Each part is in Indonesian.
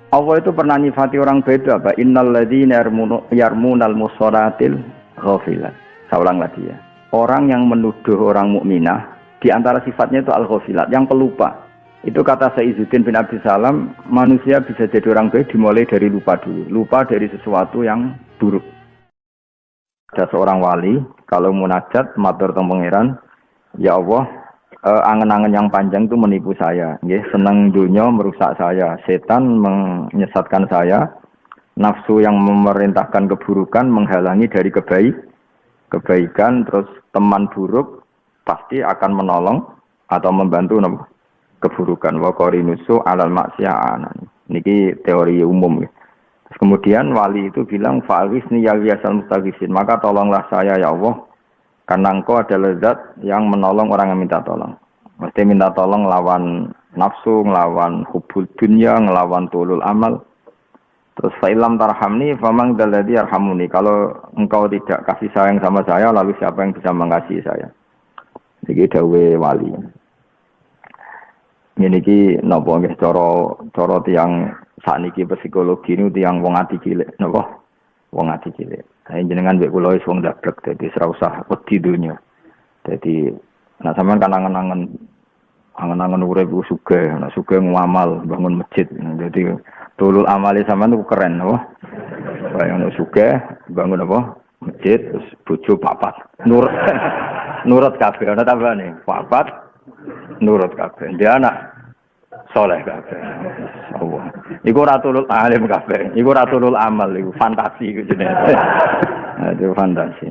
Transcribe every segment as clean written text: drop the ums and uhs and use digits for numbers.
Allah itu pernah nyifati orang beda apa? Innal ladzina yarmunal musharatil ghafilat. Saya ulang lagi ya. Orang yang menuduh orang mukminah di antara sifatnya itu al-ghafilat, yang pelupa. Itu kata Sayyiduddin bin Abdul Salam, manusia bisa jadi orang baik dimulai dari lupa dulu. Lupa dari sesuatu yang buruk. Ada seorang wali, kalau munajat, matur teng pangeran, ya Allah, angen-angen yang panjang itu menipu saya. Senang dunia merusak saya. Setan menyesatkan saya. Nafsu yang memerintahkan keburukan menghalangi dari kebaikan. Terus teman buruk pasti akan menolong atau membantu keburukan. Wa qarinusu alal maksiatan. Niki teori umum. Terus kemudian wali itu bilang fa'awisni ya wiyasal mustaghifin. Maka tolonglah saya ya Allah. Karena engkau adalah zat yang menolong orang yang minta tolong. Mesti minta tolong lawan nafsu, ngelawan hubul dunya, ngelawan tulul amal. Terus fa'ilam tarhamni, famang dalladhi arhamuni. Kalau engkau tidak kasih sayang sama saya, lalu siapa yang bisa mengasihi saya? Ini dawe wali. Ini ki napa nggih cara tiyang sakniki psikologi niku tiyang wong ati cilik napa? Wong ati cilik. Saya jenengan mbek kula wis wong dablek dadi ora usah wedi donya. Dadi nek sampean kan angen-angen urip sugih, nek sugih ngamal bangun masjid. Dadi tulul amali sampean itu keren apa? Bayang sugih bangun apa? Masjid terus bojo papat. Nurut kabeh ana tambane. Papat nurut kabeh. Dia anak soleh kabeh. Allah. Iku ora tulul alim kabeh. Iku ora tulul amal iku fantasi iku jenenge. Itu fantasi.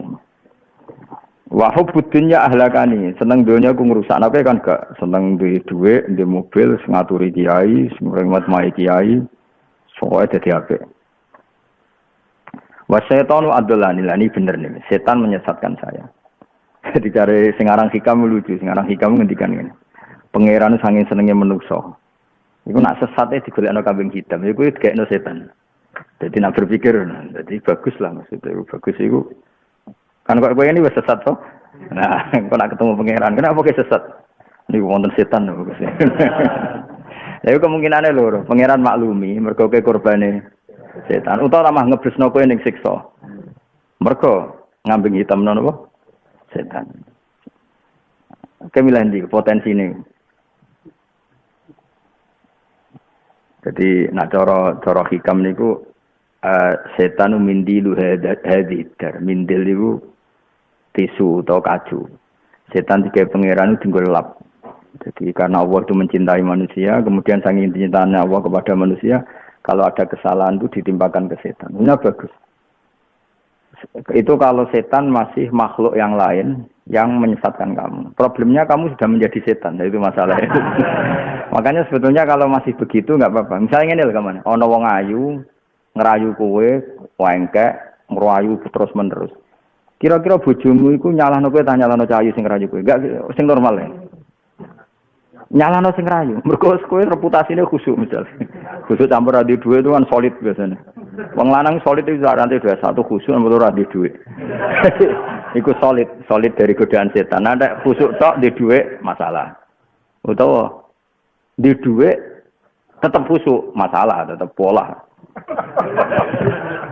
Wa hubbud dunya ahlakani. Seneng donya ku ngrusakno kan gak seneng duwe dhuwit, duwe mobil, ngaturi kiai, ngremet mai kiai. Soale dadi apik. Wa syaitanu adallani lani bener nih. Setan menyesatkan saya. Jadi cari sing aran hikam lucu, sing aran hikam ngendikan ngene. Pangeran saking senenge menungso. Iku nak sesate digolekno kambing hitam, iku digekno setan. Jadi nak berpikir, jadi bagus lah maksudnya. Bagus iku. Kan kok kowe ini wis sesat toh? Nah, kok nak ketemu pangeran, kenapa kowe sesat? Niku wonten setan bagus. Lha iku kemungkinane loro. Pangeran maklumi mergo kowe korbane setan. Utawa mah ngebresno kowe ning siksa. Mergo ngambing hitam napa? Setan. Kemilan di potensi ini. Jadi nak cara hikam niku setan mindilu hadidar mindil niku tisu atau kacu. Setan tiga pangeran itu gelap. Jadi karena Allah itu mencintai manusia, kemudian saking cintanya Allah kepada manusia, kalau ada kesalahan itu ditimpakan ke setan. Ini bagus. Itu kalau setan masih makhluk yang lain yang menyesatkan kamu. Problemnya kamu sudah menjadi setan, itu masalah itu. Makanya sebetulnya kalau masih begitu nggak apa-apa. Misalnya ini loh kemana? Ono wong ayu ngerayu kowe, wengkek, ngerayu terus menerus. Kira-kira bojomu iku nyalahno kowe ta nyalahno cahayu sing ngerayu kowe? Enggak sing normal ya. Nyalahno sing ngerayu. Mergo kowe reputasine khusuk misal. Khusuk campur radio duwe itu kan solid biasanya. Wong lanang solid itu rantai 21 khusuk campur radio duwe. Iku solid dari godaan setan. Ada khusuk tok di duwe masalah. Utawa di duwe tetap khusuk masalah, tetap pola.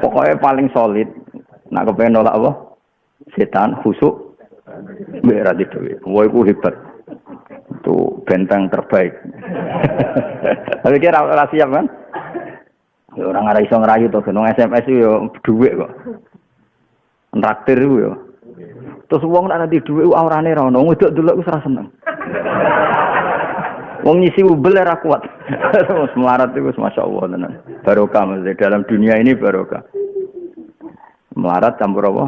Pokoknya paling solid. Nak kepengen nolak apa? Setan khusuk mbek radio duwe. Wah iku hebat. Itu benteng terbaik. Tapi kira ora siap kan? Ya orang ora iso ngerayu to, genong SMS yo dhuwit kok. Traktir iku yo. Terus wong nek nanti dhuwit aurane ra ono, wedok delok wis ra seneng. Wong ngisi ubel ora kuat. Wis melarat iku masyaallah tenan. Barokah mesti dalam dunia ini barokah. Melarat campur apa?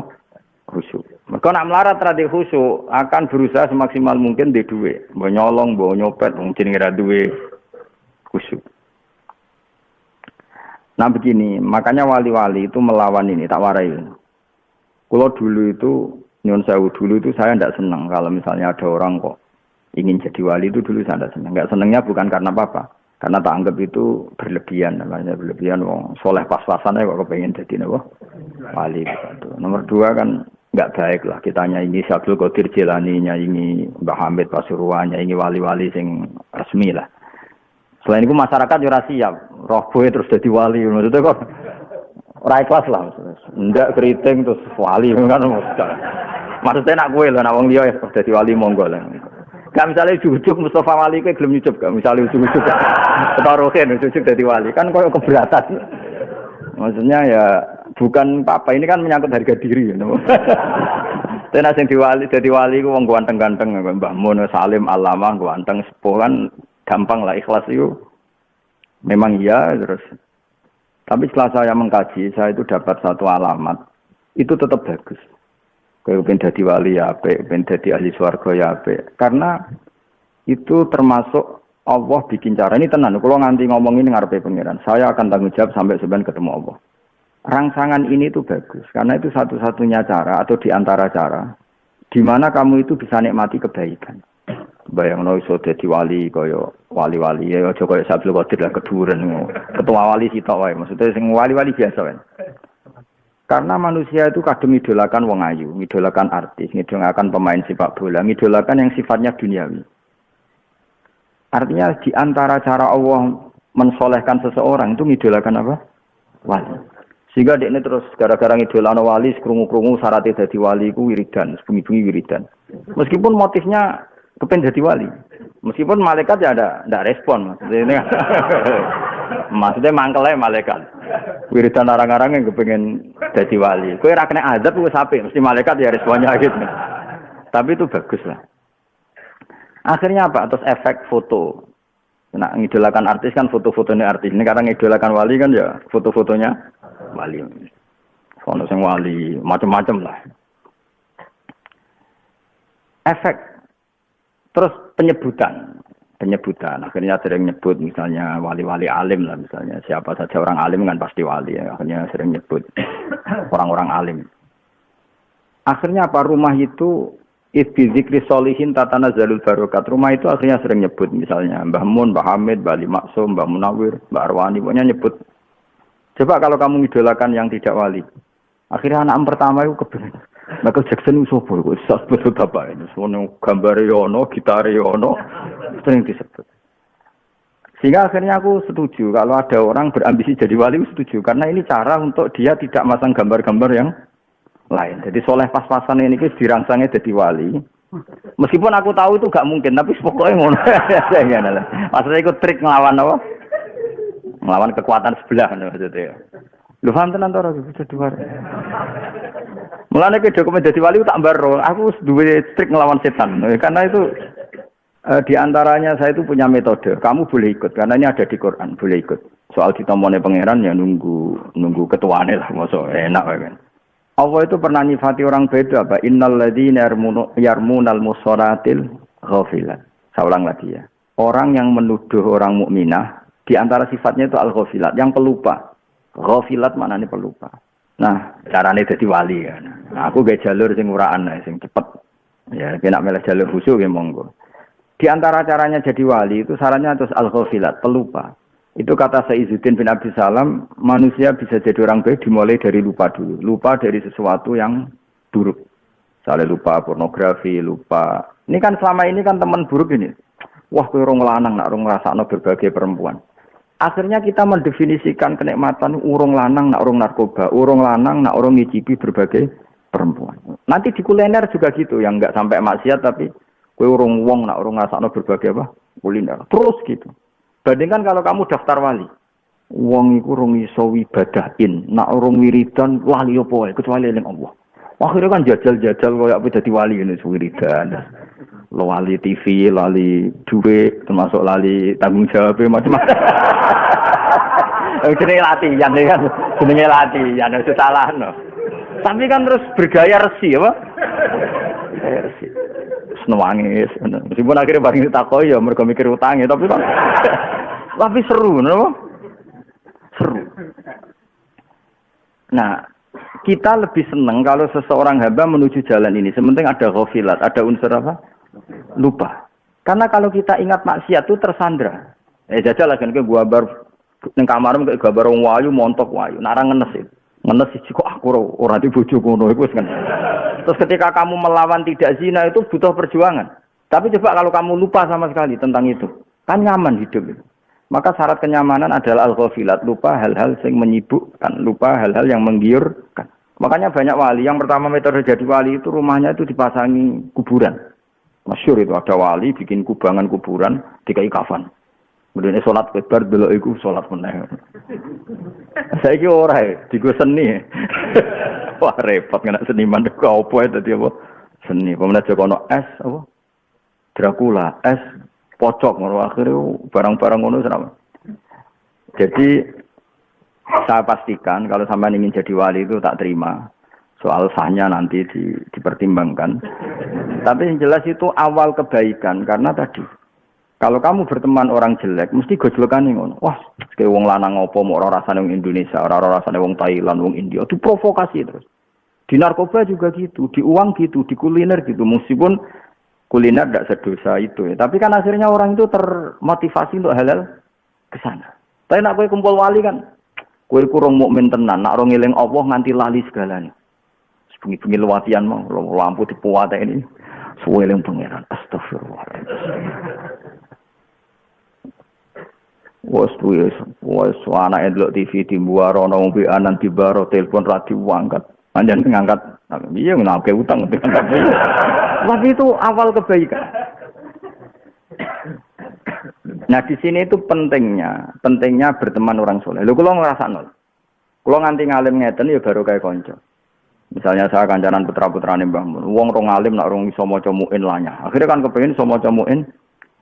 Khusyuk. Mereka nak melarat rada khusyuk akan berusaha semaksimal mungkin di duit, mbok nyolong, mbok nyopet, mungkin ngira duit khusyuk. Nah begini, makanya wali-wali itu melawan ini, tak warai. Kalau dulu itu, nyun sewu dulu itu saya tidak senang kalau misalnya ada orang kok ingin jadi wali itu dulu saya tidak senang. Enggak senangnya bukan karena apa-apa, karena tak anggap itu berlebihan, namanya berlebihan. Wong soleh pas-pasannya kok kepengen jadi wali. Gitu. Nomor dua kan enggak baik lah kita nyanyi Abdul Qadir Jilani, nyanyi Mbah Hamid Pasuruan, nyanyi wali-wali sing resmi lah. Selain itu masyarakat juga siap. roh boe terus dadi wali. Maksudnya kok ora ikhlas lah. Ndak keriting terus wali kan. Maksudnya nak kowe lho nak wong liya dadi wali monggo lah. Gak misalnya ujug Mustafa Wali kowe gelem nyucup gak misalnya ujug-ujug. Ketaroken ujug dadi wali kan koyo keberatan. Maksudnya ya bukan apa ini kan menyangkut harga diri ya. Tenan sing dadi wali ku wong ganteng-ganteng Mbah Mun Salim Alamah ganteng sepuh kan gampang lah ikhlas itu. Memang iya terus. Tapi setelah saya mengkaji, saya itu dapat satu alamat. Itu tetap bagus. Kayak pengen jadi wali ya apik, pengen jadi ahli swarga ya apik. Karena itu termasuk Allah bikin cara ini tenan. Kalau nganti ngomong ini ngarepe pangeran, saya akan tanggung jawab sampai sebenarnya ketemu Allah. Rangsangan ini itu bagus karena itu satu-satunya cara atau di antara cara di mana kamu itu bisa nikmati kebaikan. Bayangno iso dadi wali kaya wali-wali ya aja kaya Abdul Qadir lah keduren ketua wali sitok wae maksudnya sing wali-wali biasa wae. Karena manusia itu kadang idolakan wong ayu, idolakan artis, idolakan pemain sepak bola, idolakan yang sifatnya duniawi. Artinya di antara cara Allah mensolehkan seseorang itu idolakan apa? Wali. Sehingga dia ini terus gara-gara ngidolano wali, krungu-krungu syaratnya jadi wali ku wiridan, bengi-bengi wiridan. Meskipun motifnya kepen jadi wali. Meskipun malaikat ya ndak respon maksudnya. Maksudnya mangkel ae malaikat. Wiridan arang-arang yang kepengen jadi wali. Kowe ra kena azab wis apik, mesti malaikat ya responnya gitu. Tapi itu bagus lah. Akhirnya apa? Terus efek foto. Nah, ngidolakan artis kan foto-fotonya artis. Ini kadang ngidolakan wali kan ya foto-fotonya wali. Foto sing wali, macam-macam lah. Efek. Terus penyebutan. Akhirnya sering nyebut misalnya wali-wali alim lah misalnya. Siapa saja orang alim kan pasti wali ya. Akhirnya sering nyebut orang-orang alim. Akhirnya apa? Rumah itu Idzikri solihin tatana zalul barokat. Rumah itu akhirnya sering nyebut misalnya Mbah Mun, Mbah Hamid, Mbah Ali Maksum, Mbah Munawir, Mbah Arwani. Pokoknya nyebut. Coba kalau kamu idolakan yang tidak wali. Akhirnya anak pertama itu kebenaran. Michael Jackson itu sopo itu, betul apa ini? Semua gambar yono, gitar yono, sering disebut. Sehingga akhirnya aku setuju kalau ada orang berambisi jadi wali, setuju karena ini cara untuk dia tidak masang gambar-gambar yang lain. Jadi soleh pas-pasan ini dirangsangnya jadi wali. Meskipun aku tahu itu gak mungkin, tapi pokoknya ngono. Maksudnya ikut trik ngelawan apa? Ngelawan kekuatan sebelah maksudnya. Lu paham tenan to ora jadi wali. Mulane ke dokumen jadi wali tak baro. Aku duwe trik ngelawan setan. Karena itu di antaranya saya itu punya metode. Kamu boleh ikut karena ini ada di Quran, boleh ikut. Soal ditomone pangeran ya nunggu ketuane lah, mosok enak kan. Allah itu pernah nyifati orang beda apa? Innal ladzina yarmunal musharatil ghafilat. Saya ulang lagi ya. Orang yang menuduh orang mukminah di antara sifatnya itu al-ghafilat, yang pelupa. Ghafilat maknanya pelupa. Nah, carane dadi wali kan. Nah, aku gak jalur sing uraan sing cepet. Ya, nek meleh jalur khusyuk ya monggo. Di antara caranya jadi wali itu sarannya terus al-ghafilat, pelupa. Itu kata Sayyiduddin bin Abdus Salam, manusia bisa jadi orang baik dimulai dari lupa dulu. Lupa dari sesuatu yang buruk. Misalnya lupa pornografi, lupa. Ini kan selama ini kan teman buruk ini. Wah, kowe urung lanang nak urung ngrasakno berbagai perempuan. Akhirnya kita mendefinisikan kenikmatan urung lanang nak urung narkoba, urung lanang nak urung ngicipi berbagai perempuan. Nanti di kuliner juga gitu, yang enggak sampai maksiat tapi kowe urung wong nak urung ngrasakno berbagai apa? Kuliner. Terus gitu. Bandingkan kalau kamu daftar wali. Wong iku urung iso ibadahin, nak urung wiridan wali apa wae kecuali eling Allah. Akhirnya kan jajal-jajal koyo apa dadi wali ngene wiridan. Lali TV, lali duit, termasuk lali tanggung jawab macam-macam. Jenenge latihan kan, jenenge latihan itu salah no. Tapi kan terus bergaya resi apa? Resi. Senwangis. Meskipun akhirnya bareng ditakoi ya mergo mikir utangnya, tapi seru no. Seru. Nah, kita lebih senang kalau seseorang hamba menuju jalan ini. Sementing ada ghafilat, ada unsur apa? Lupa. Karena kalau kita ingat maksiat itu tersandra. Jajal lah kan ke gua bar ning kamarmu kok gambar wong wayu montok wayu. Nara ngenes itu. Ngenes siji kok aku ora di bojo ngono iku wis kan. Terus ketika kamu melawan tidak zina itu butuh perjuangan. Tapi coba kalau kamu lupa sama sekali tentang itu, kan nyaman hidup itu. Maka syarat kenyamanan adalah al-ghafilat, lupa hal-hal yang menyibukkan, lupa hal-hal yang menggiurkan. Makanya banyak wali, yang pertama metode jadi wali itu rumahnya itu dipasangi kuburan. Masyhur itu ada wali bikin kubangan kuburan dikai kafan. Kemudian sholat kebar delok iku sholat meneh. Saiki ora digo seni. Wah repot kena seniman kok opo dadi apa? Seni. Pemenang Joko ono es apa? Dracula, es pocok ngono akhire barang-barang ngono sama. Jadi saya pastikan kalau sampai ingin jadi wali itu tak terima. Soal sahnya nanti dipertimbangkan. Tapi yang jelas itu awal kebaikan karena tadi kalau kamu berteman orang jelek mesti gojlokane ngono. Wah, kayak wong lanang opo mau ora rasane wong Indonesia, ora rasane wong Thailand, wong India. Itu provokasi terus. Di narkoba juga gitu, di uang gitu, di kuliner gitu. Meskipun kuliner tidak sedosa itu ya. Tapi kan akhirnya orang itu termotivasi untuk halal ke sana. Tapi nak kowe kumpul wali kan, kowe kurang mukmin tenan, nak ora ngeling Allah nganti lali segalanya. Bengi-bengi lewatian mau lampu dipuwate ini suwe eling pangeran astagfirullah. Wes anake ndelok TV dimbuaro ana umpi anan dibaro telepon radio angkat. Panjen ngangkat. Iya ngake utang. Tapi itu awal kebaikan. Nah di sini itu pentingnya berteman orang soleh. Lho kula ngrasakno. Kula nganti ngalim ngeten ya baru kaya kanca. Misalnya saya kancanan putra-putrane Mbah Mun, wong rong alim nak rong iso maca muin lanya. Akhirnya kan kepengin iso maca muin.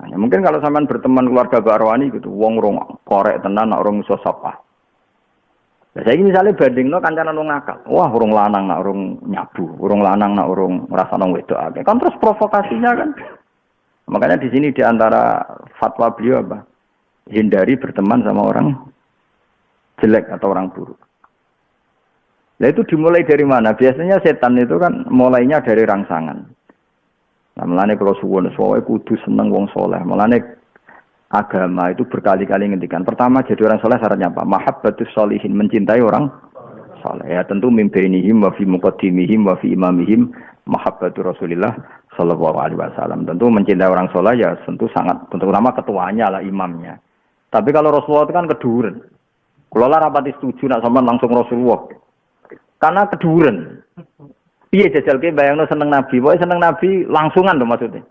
Nah, mungkin kalau sampean berteman keluarga Mbak Arwani gitu, wong rong korek tenan nak rong iso sapa. Lah saiki misale bandingno kancanan wong akal. Wah, urung lanang nak urung nyabu, urung lanang nak urung ngrasakno wedok akeh. Kan terus provokasinya kan. Makanya di sini di antara fatwa beliau apa? Hindari berteman sama orang jelek atau orang buruk. Nah itu dimulai dari mana? Biasanya setan itu kan mulainya dari rangsangan. Nah, melane kalau suwun soe kudu seneng wong soleh. Melane agama itu berkali-kali ngendikan. Pertama jadi orang soleh syaratnya apa? Mahabbatus sholihin, mencintai orang soleh. Ya tentu mimbainihim wa fi muqaddimihim wa fi imamihim mahabbatu Rasulillah sallallahu alaihi wasallam. Tentu mencintai orang soleh ya tentu sangat, tentu utama ketuanya lah imamnya. Tapi kalau Rasulullah itu kan keduren. Kalau lah rapati setuju nak sampean langsung Rasulullah. Karena keduren. Iya jajal ke bayangno seneng Nabi. Pokoknya seneng Nabi langsungan loh maksudnya.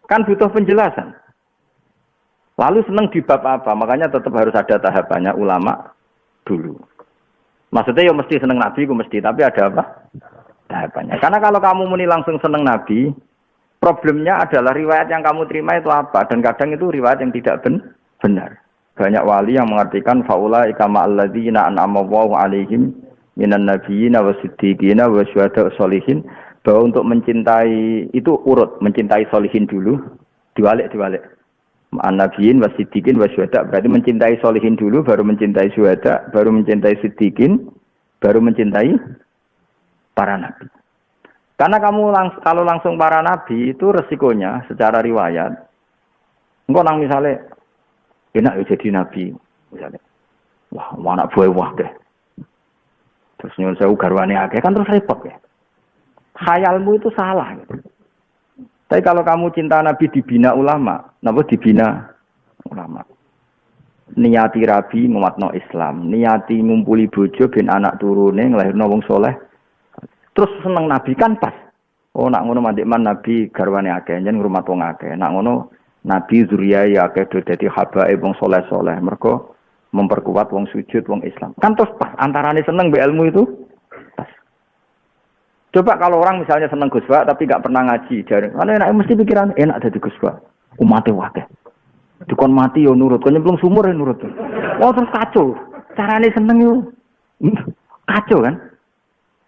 Kan butuh penjelasan. Lalu seneng di bab apa? Makanya tetap harus ada tahapannya ulama dulu. Maksudnya ya mesti seneng Nabi, mesti. Tapi ada apa? Tahapannya. Karena kalau kamu muni langsung seneng Nabi, problemnya adalah riwayat yang kamu terima itu apa? Dan kadang itu riwayat yang tidak benar. Banyak wali yang mengartikan faulaika ma'alladzina an'ama Allahu 'alaihim minan nabiyina wasiddiqina wasyuhada sholihin, bahwa untuk mencintai itu urut, mencintai sholihin dulu, diwalik an-nabiyyin wasiddiqin wasyuhada, berarti mencintai sholihin dulu baru mencintai syuhada, baru mencintai siddiqin, baru mencintai para nabi. Karena kamu kalau langsung para nabi itu resikonya secara riwayat engko nang misale enak jadi nabi misalnya, wah anak buah wah deh. Terus nyuwun sewu garwane akeh kan terus repot ya. Khayalmu itu salah gitu. Tapi kalau kamu cinta Nabi dibina ulama, napa dibina ulama. Niati rabi nguatno Islam, niati ngumpuli bojo ben anak turune nglahirno wong soleh. Terus seneng Nabi kan pas. Oh nak ngono mandekman Nabi garwane akeh njen ngrumat wong akeh. Nak ngono Nabi zuriyah akeh dadi habae wong soleh-soleh. Mergo memperkuat wong sujud, wong Islam. Kan terus pas, antarane seneng be ilmu itu pas. Coba kalau orang misalnya seneng Gus Ba tapi gak pernah ngaji, jarang. Kan enak mesti pikiran enak dadi Gus Ba. Umate wae. Dikon mati yo nurut, kon nyemplung sumur yo nurut. Oh terus kacau. Carane seneng yo kacau kan?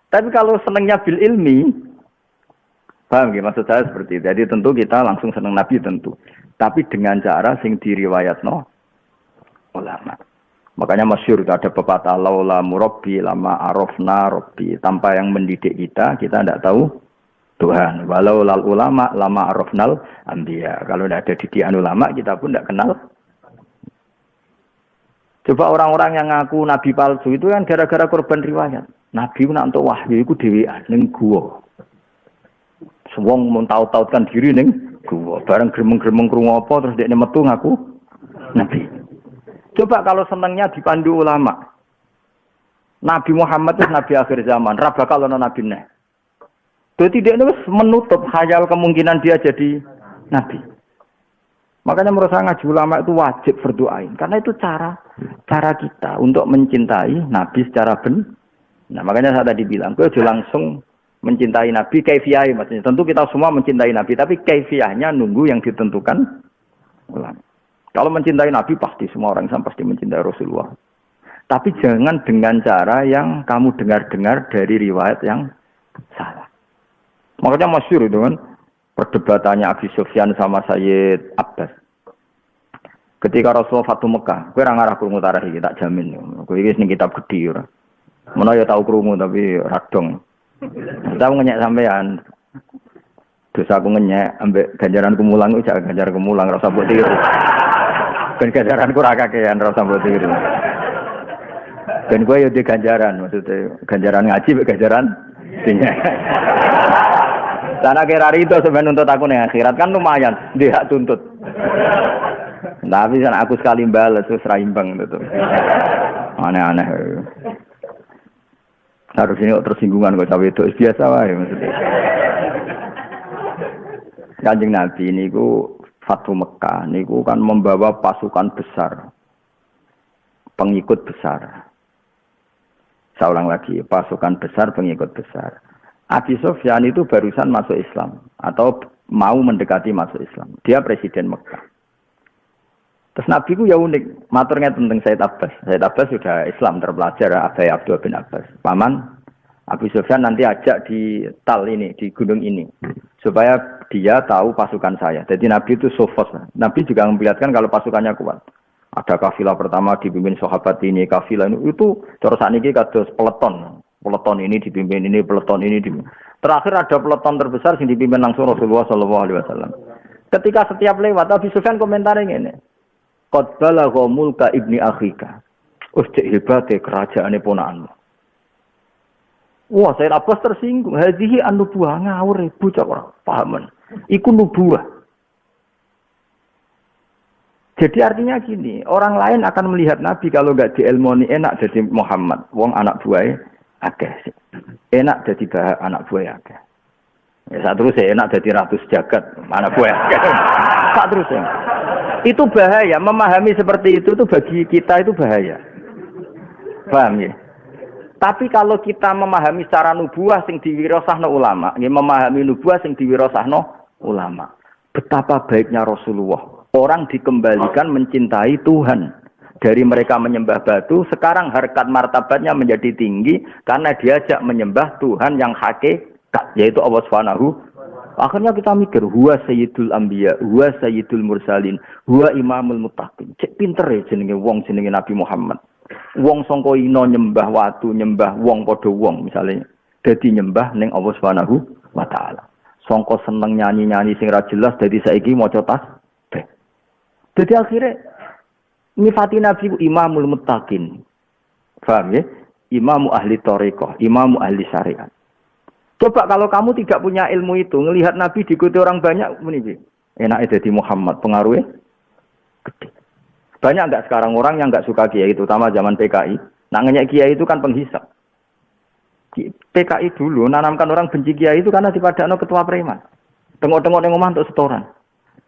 Tapi kalau senengnya bil ilmi, paham nggih maksud saya seperti itu. Jadi tentu kita langsung seneng Nabi tentu. Tapi dengan cara sing diriwayatno ulama. Makanya masyhur ada pepatah laula murabbi lama arafna rabbi. Tanpa yang mendidik kita tidak tahu Tuhan. Walau lal ulama lama arafnal anbiya. Kalau tidak ada didikan ulama kita pun tidak kenal. Coba orang-orang yang ngaku nabi palsu itu kan gara-gara korban riwayat. Nabi nak untuk wahyu iku dhewean ning guwa. Wong mun taut-tautkan diri ning guwa. Bareng gremeng-gremeng krungu apa terus dekne metu ngaku nabi. Coba kalau senengnya dipandu ulama. Nabi Muhammad itu nabi akhir zaman, ra bakal ana nabine. Jadi dia itu menutup khayal kemungkinan dia jadi nabi. Makanya menurut saya ngaji ulama itu wajib berdoain, karena itu cara kita untuk mencintai nabi secara benar. Nah, makanya saya tadi bilang, gue langsung mencintai nabi kaifiyah maksudnya. Tentu kita semua mencintai nabi, tapi kaifiyahnya nunggu yang ditentukan ulama. Kalau mencintai nabi pasti semua orang Islam pasti mencintai Rasulullah. Tapi jangan dengan cara yang kamu dengar-dengar dari riwayat yang salah. Makanya masyhur itu kan perdebatannya Abi Sufyan sama Sayyid Abbas. Ketika Rasulullah Fatu Mekah, kowe ora ngarah krungu tarikh iki tak jamin. Kowe iki ning kitab gedhi ora. Menawa ya tau krungu tapi radong. Kita ngenyek sampean. Dosa aku ngenyek ambek ganjaran kumulang iku jak ganjar kumulang ora usah mbok tiru. Ben ganjaranku ora kakean ora usah mbok tiru. Ben kowe yo di ganjaran, maksudnya ganjaran ngaji mbek ganjaran dinya. Sana kira itu sebenarnya untuk aku ning akhirat kan lumayan, dia hak tuntut. Tapi sana aku sekali balas terus ra imbang gitu. Aneh-aneh. Harus ini tersinggungan kok cawe itu biasa wae maksudnya. Kanjeng Nabi niku Fatu Mekah niku kan membawa pasukan besar. Pengikut besar. Saya ulang lagi, pasukan besar, pengikut besar. Abi Sufyan itu barusan masuk Islam atau mau mendekati masuk Islam. Dia presiden Mekah. Terus Nabi ku ya unik, maturnya tentang Sayyid Abbas. Sayyid Abbas sudah Islam terpelajar, Abai Abdullah bin Abbas. Paman Abi Sufyan nanti ajak di Tal ini, di gunung ini, supaya dia tahu pasukan saya. Jadi Nabi itu sofos. Nabi juga memperlihatkan kalau pasukannya kuat. Ada kafilah pertama dipimpin sahabat ini, kafilah ini itu cara sakniki kados peleton. Peleton ini dipimpin ini, peleton ini dipimpin. Terakhir ada peleton terbesar yang dipimpin langsung Rasulullah SAW. Ketika setiap lewat, Abi Sufyan komentarnya ini. Qad balagha mulka ibni akhika. Cek hebate kerajaane ponakanmu. Wah, saya Abbas tersinggung. Hadhihi an-nubuwah ngawur bocah ora pahaman. Iku nubuwah. Jadi artinya gini, orang lain akan melihat Nabi kalau enggak diilmoni enak jadi Muhammad, wong anak buahnya akeh. Enak jadi anak buahnya akeh. Ya saat terus enak jadi ratus jagat, anak buah akeh. Saat terus ya. Itu bahaya, memahami seperti itu tuh bagi kita itu bahaya. Paham ya? Tapi kalau kita memahami secara nubuah sing diwirasahno ulama, ya memahami nubuah sing diwirasahno ulama. Betapa baiknya Rasulullah. Orang dikembalikan mencintai Tuhan. Dari mereka menyembah batu, sekarang harkat martabatnya menjadi tinggi karena diajak menyembah Tuhan yang hakikat, yaitu Allah Subhanahu. Akhirnya kita mikir, huwa sayyidul anbiya, huwa sayyidul mursalin, huwa imamul muttaqin. Cek pinter ya jenenge wong jenenge Nabi Muhammad. Wong sangka ina nyembah watu, nyembah wong padha wong misalnya. Dadi nyembah ning Allah Subhanahu wa taala. Sangka seneng nyanyi-nyanyi sing ra jelas dadi saiki maca tasbih. Jadi akhirnya nifati Nabi imamul muttaqin. Paham ya? Imamu ahli thariqah, imamu ahli syariat. Coba kalau kamu tidak punya ilmu itu, ngelihat Nabi diikuti orang banyak, ini enaknya jadi Muhammad, pengaruhnya gede. Banyak enggak sekarang orang yang enggak suka kiai, terutama zaman PKI. Nah, ngenyek kiai itu kan penghisap. PKI dulu nanamkan orang benci kiai itu karena dipadakno ketua preman. Tengok-tengok ning omah untuk setoran.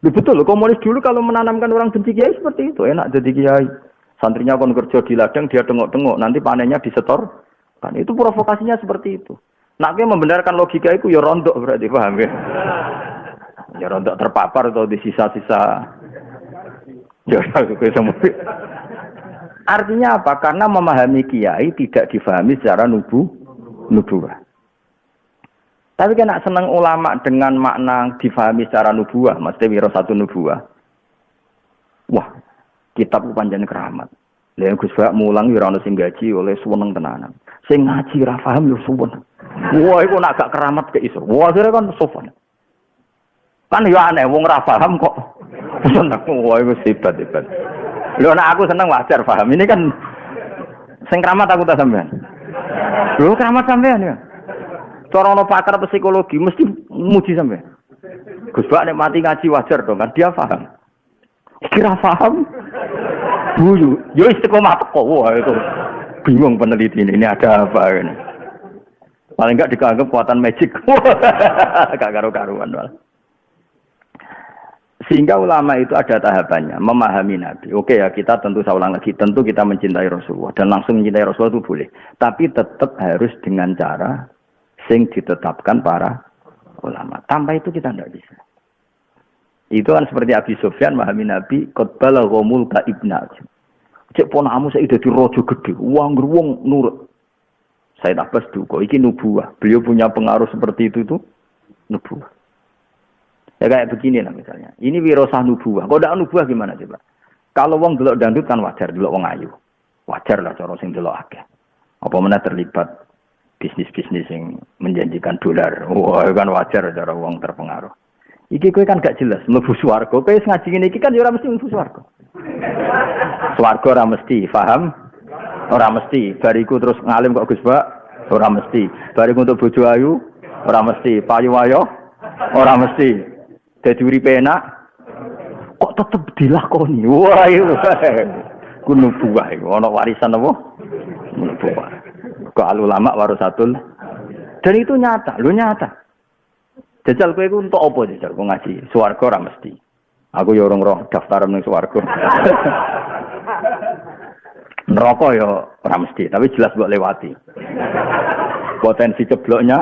Betul, komunis dulu kalau menanamkan orang benci kiai seperti itu, enak jadi kiai. Santrinya kon kerja di ladang, dia tengok-tengok, nanti panennya disetor. Kan itu provokasinya seperti itu. Nak ke membenarkan logika itu ya rontok berarti, paham ya? Ya rontok terpapar atau di sisa-sisa. Ya semua. Artinya apa? Karena memahami kiai tidak difahami secara nubuwah. Tapi kena senang ulama dengan makna difahami secara nubuah, maksudnya wiro satu nubuah. Wah, kitab panjang keramat. Lah Gus Bak mulang wiro ono sing gaji oleh suweneng tenanan. Sing ngaji ra paham yo suwen. Wah, iku nak gak keramat ke iso. Wah, akhirnya kan sopan. Kan yo aneh wong ra paham kok. Seneng wah iku hebat. Lho nek aku seneng wajar paham. Ini kan sing keramat aku tak sampean. Lho keramat sampean ya. Cara ono pakar psikologi mesti muji sampe. Gus Bak nek mati ngaji wajar dong kan dia paham. Kira paham. guyu. Yo istiqomah teko. Wah itu bingung peneliti ini ada apa ini. Paling enggak dianggap kekuatan magic. Gak karu-karuan malah. Sehingga ulama itu ada tahapannya, memahami Nabi. Oke ya, kita tentu saya ulang lagi, tentu kita mencintai Rasulullah dan langsung mencintai Rasulullah itu boleh. Tapi tetap harus dengan cara sing ditetapkan para ulama. Tanpa itu kita tidak bisa. Itu kan seperti Abi Sufyan memahami Nabi, qad balagha mulka ibna. Cek ponamu saya dadi raja gede, wong nurut. Saya tak pas duka, iki nubuah. Beliau punya pengaruh seperti itu tuh nubuah. Ya kayak begini lah misalnya. Ini wirasah nubuah. Kalau tidak nubuah gimana coba? Kalau wong delok dangdut kan wajar, delok wong ayu. Wajar lah cara sing delok akeh. Apa mana terlibat bisnis-bisnis yang menjanjikan dolar. Wah, kan wajar cara wong terpengaruh. Iki kowe kan gak jelas mlebu swarga. Kowe ngaji ngene iki kan ya ora mesti mlebu swarga. Swarga ora mesti, paham? Ora mesti. Bariku terus ngalim kok Gus Pak, ora mesti. Bariku untuk bojo ayu, ora mesti. Payu wayo, ora mesti. Dadi uripe enak kok tetep dilakoni. Wah, itu kuno buah iku ana warisan apa? Nubuah. Kok ulama warasatul. Dan itu nyata, lu nyata. Jajal kowe iku entuk apa jajal kok ngaji? Swarga ora mesti. Aku ya urung roh daftar ning swarga. Neraka ya ora mesti, tapi jelas mbok lewati. Potensi cebloknya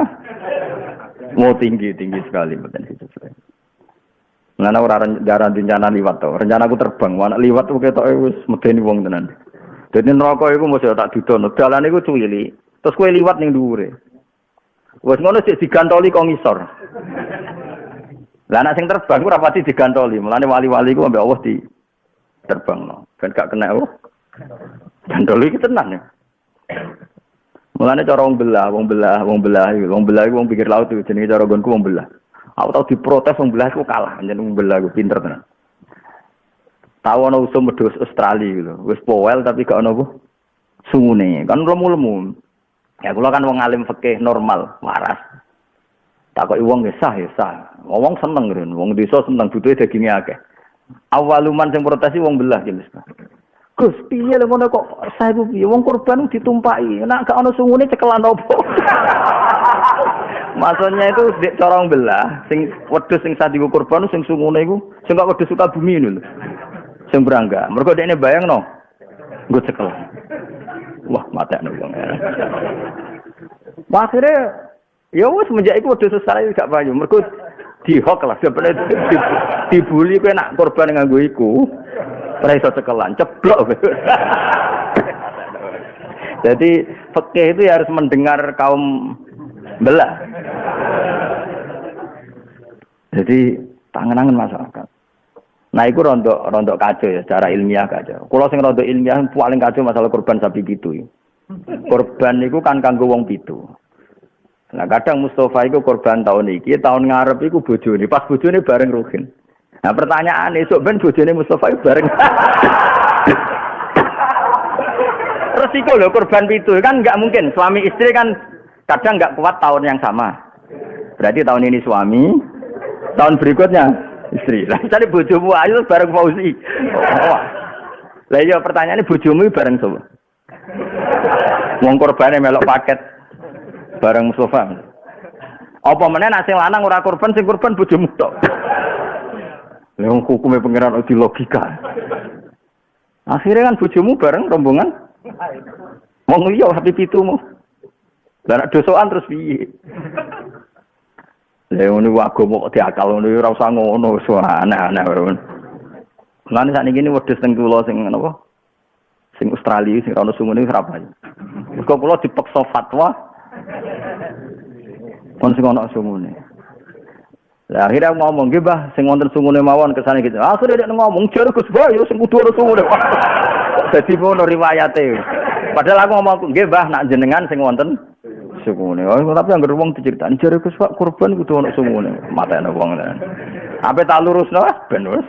mau tinggi sekali potensi cebloknya. Nana ora rencana liwat to. Rencanaku terbang, anak liwat ku ketoke wis medeni wong tenan. Dadi neraka iku mesti tak dudono. Dalan iku cuwili. Terus kowe liwat ning dhuwure. Wes ngono sik digantoli kok ngisor. Lah anak sing terbang ku ora pati digantoli. Mulane wali-wali ku ambek Allah di terbangno. Ben gak kena gantoli iki tenan ya. Mulane cara wong belah wong pikir laut itu jenenge cara gonku wong belah. Aku tau diprotes wong belah aku kalah, jeneng wong belah aku pinter tenan. Tahu ana usum medhus Australia gitu. Wis powel tapi gak ono apa sungune. Kan lemu-lemu. Ya kula kan wong alim fikih normal, waras. Takoki wong ya sah. Wong seneng ngene, wong desa seneng butuhe daginge akeh. Awaluman sing protesi wong belah iki Mas. Gus, piye lho ngono kok sah iku piye? Wong korban ditumpaki. Nek gak ono sungune cekelan opo? Maksudnya itu cara wong belah, sing wedhus sing sadiku korban sing sungune iku sing kok wedhus suka bumi ngono lho. Sing berangga. Mergo dekne bayangno nggo cekel. Wah, matekno wong. Akhire ya wis menjak iku wedhus sesare gak payu. Mergo dihok lah sebenarnya dibuli kowe nak korban nganggo iku. Ora iso cekelan, ceblok. Jadi fikih itu ya harus mendengar kaum belah. Jadi tangan-tangan masyarakat. Nah, itu rontok kacau ya, secara ilmiah kacau. Kalau sing rontok ilmiah paling kacau masalah korban sapi pitu. Korban itu kan kanggo wong pitu. Nah, kadang Mustafa itu korban tahun ini, tahun ngarep itu bojone, pas bojone bareng Ruhin. Nah, pertanyaan esok ben bojone Mustafa itu bareng. Resiko loh korban pitu kan nggak mungkin. Suami istri kan kadang nggak kuat tahun yang sama. Berarti tahun ini suami, tahun berikutnya istri. Lah cari bojomu ayo bareng Fauzi. Oh. Lah iya pertanyaannya bojomu bareng sapa? Wong korbane melok paket bareng Mustafa. Apa meneh nek sing lanang ora korban sing korban bojomu tok. Lha wong hukume pangeran di logika. Akhirnya kan bojomu bareng rombongan. Wong liya hati pitumu. Lah nek dosokan terus piye? Lah ngono ku agama kok diakal ngono ora usah ngono, aneh-aneh wae. Lan sakniki ini wedhus teng kula sing napa? Sing Australia sing ana sungune ora payu. Mergo kula dipeksa fatwa kon sing ana sungune. Lah akhirnya ngomong nggih Mbah sing wonten sungune mawon kesane gitu. Akhire nek ngomong jare Gus Bah yo sing kudu ana sungune. Dadi ngono riwayate. Padahal aku ngomong nggih Mbah nak jenengan sing wonten sungune. Oh, tapi anggere wong diceritani jare Gus Pak korban kudu ana sungune. Matene wong. Ape tak lurusno ben wis.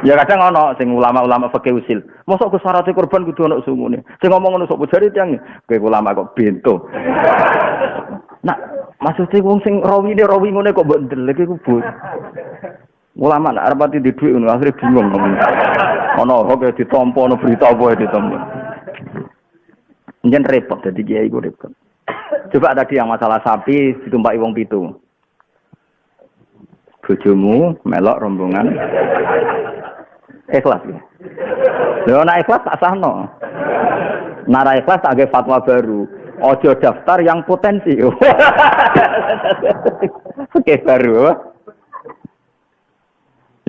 Ya kadang ana sing ulama-ulama fikih usil. Mosok Gus syarat korban kudu ana sungune. Sing ngomong ngono sok jare tiyang kowe ulama kok bento. Nah, maksudnya wong sing rawi ngene kok mbok ndelek iku bot. Ulama nak arep di dhuwit ngono akhire bingung. Ono kok ditampa ono berita apa ditampa. Njen repot dadi kiai iku repot. Coba tadi yang masalah sapi ditumpaki wong 7. Bojomu melok rombongan ikhlas ya. Lho nek ikhlas tak sahno. Nara ikhlas tak ge fatwa baru. Ojo daftar yang potensi. Oke baru.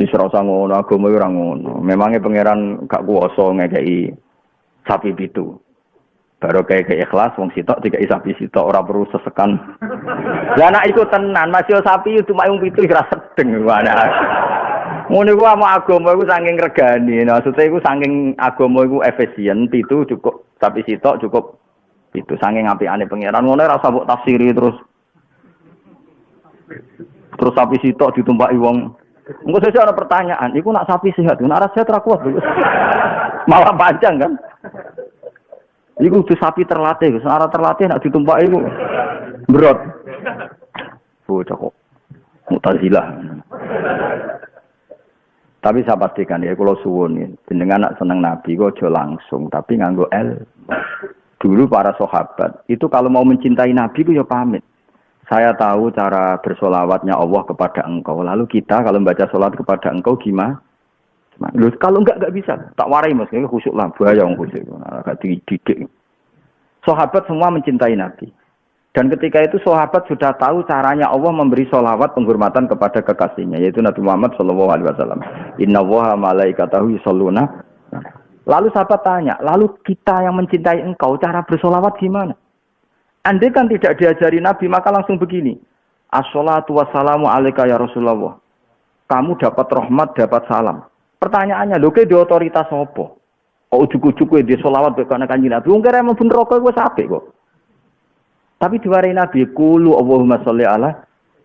Wis ora ngono agama ora ngono. Memangnya pangeran gak kuwasa ngekeki sapi 7. Baru kayak ikhlas wong sitok dikai sapi sitok ora perlu sesekan. Lah nek iku tenan masih sapi cuma wong 7 ora sedeng mana. Ngono iku agama iku saking regani. Maksudnya iku saking agama iku efisien 7 cukup sapi sitok cukup 7 saking apikane pangeran. Ngono ora usah mbok tafsiri terus sapi sitok ditumpaki wong. Engko sesuk ana pertanyaan, iku nak sapi sehat, nak sehat ora kuat. Malah panjang kan? Iku kudu sapi terlatih, ora terlatih nak ditumpaki iku berat. Bocah kok Mu'tazilah. Tapi saya pastikan ya kula suwun jenengan nak seneng Nabi kok aja langsung, tapi nganggo Dulu para sahabat itu kalau mau mencintai Nabi itu ya pamit. Saya tahu cara bersolawatnya Allah kepada engkau. Lalu kita kalau membaca solat kepada engkau gimana? Loh, kalau enggak bisa. Tak warai mas, khusyuk lah. Bahaya yang khusyuk. Agak dididik. Sahabat semua mencintai Nabi. Dan ketika itu sahabat sudah tahu caranya Allah memberi solawat penghormatan kepada kekasihnya. Yaitu Nabi Muhammad SAW. Inna waha malaikatahu yusalluna. Lalu sahabat tanya, lalu kita yang mencintai engkau, cara bersolawat gimana? Andai kan tidak diajari Nabi, maka langsung begini. Assalatu wassalamu alaika ya Rasulullah. Kamu dapat rahmat, dapat salam. Pertanyaannya, lho ke di otoritas apa? Oh ujuk-ujuk di sholawat karena kanjeng Nabi. Wong kira mlebu neraka iku wis apik kok. Tapi diwarai Nabi, qulu Allahumma sholli ala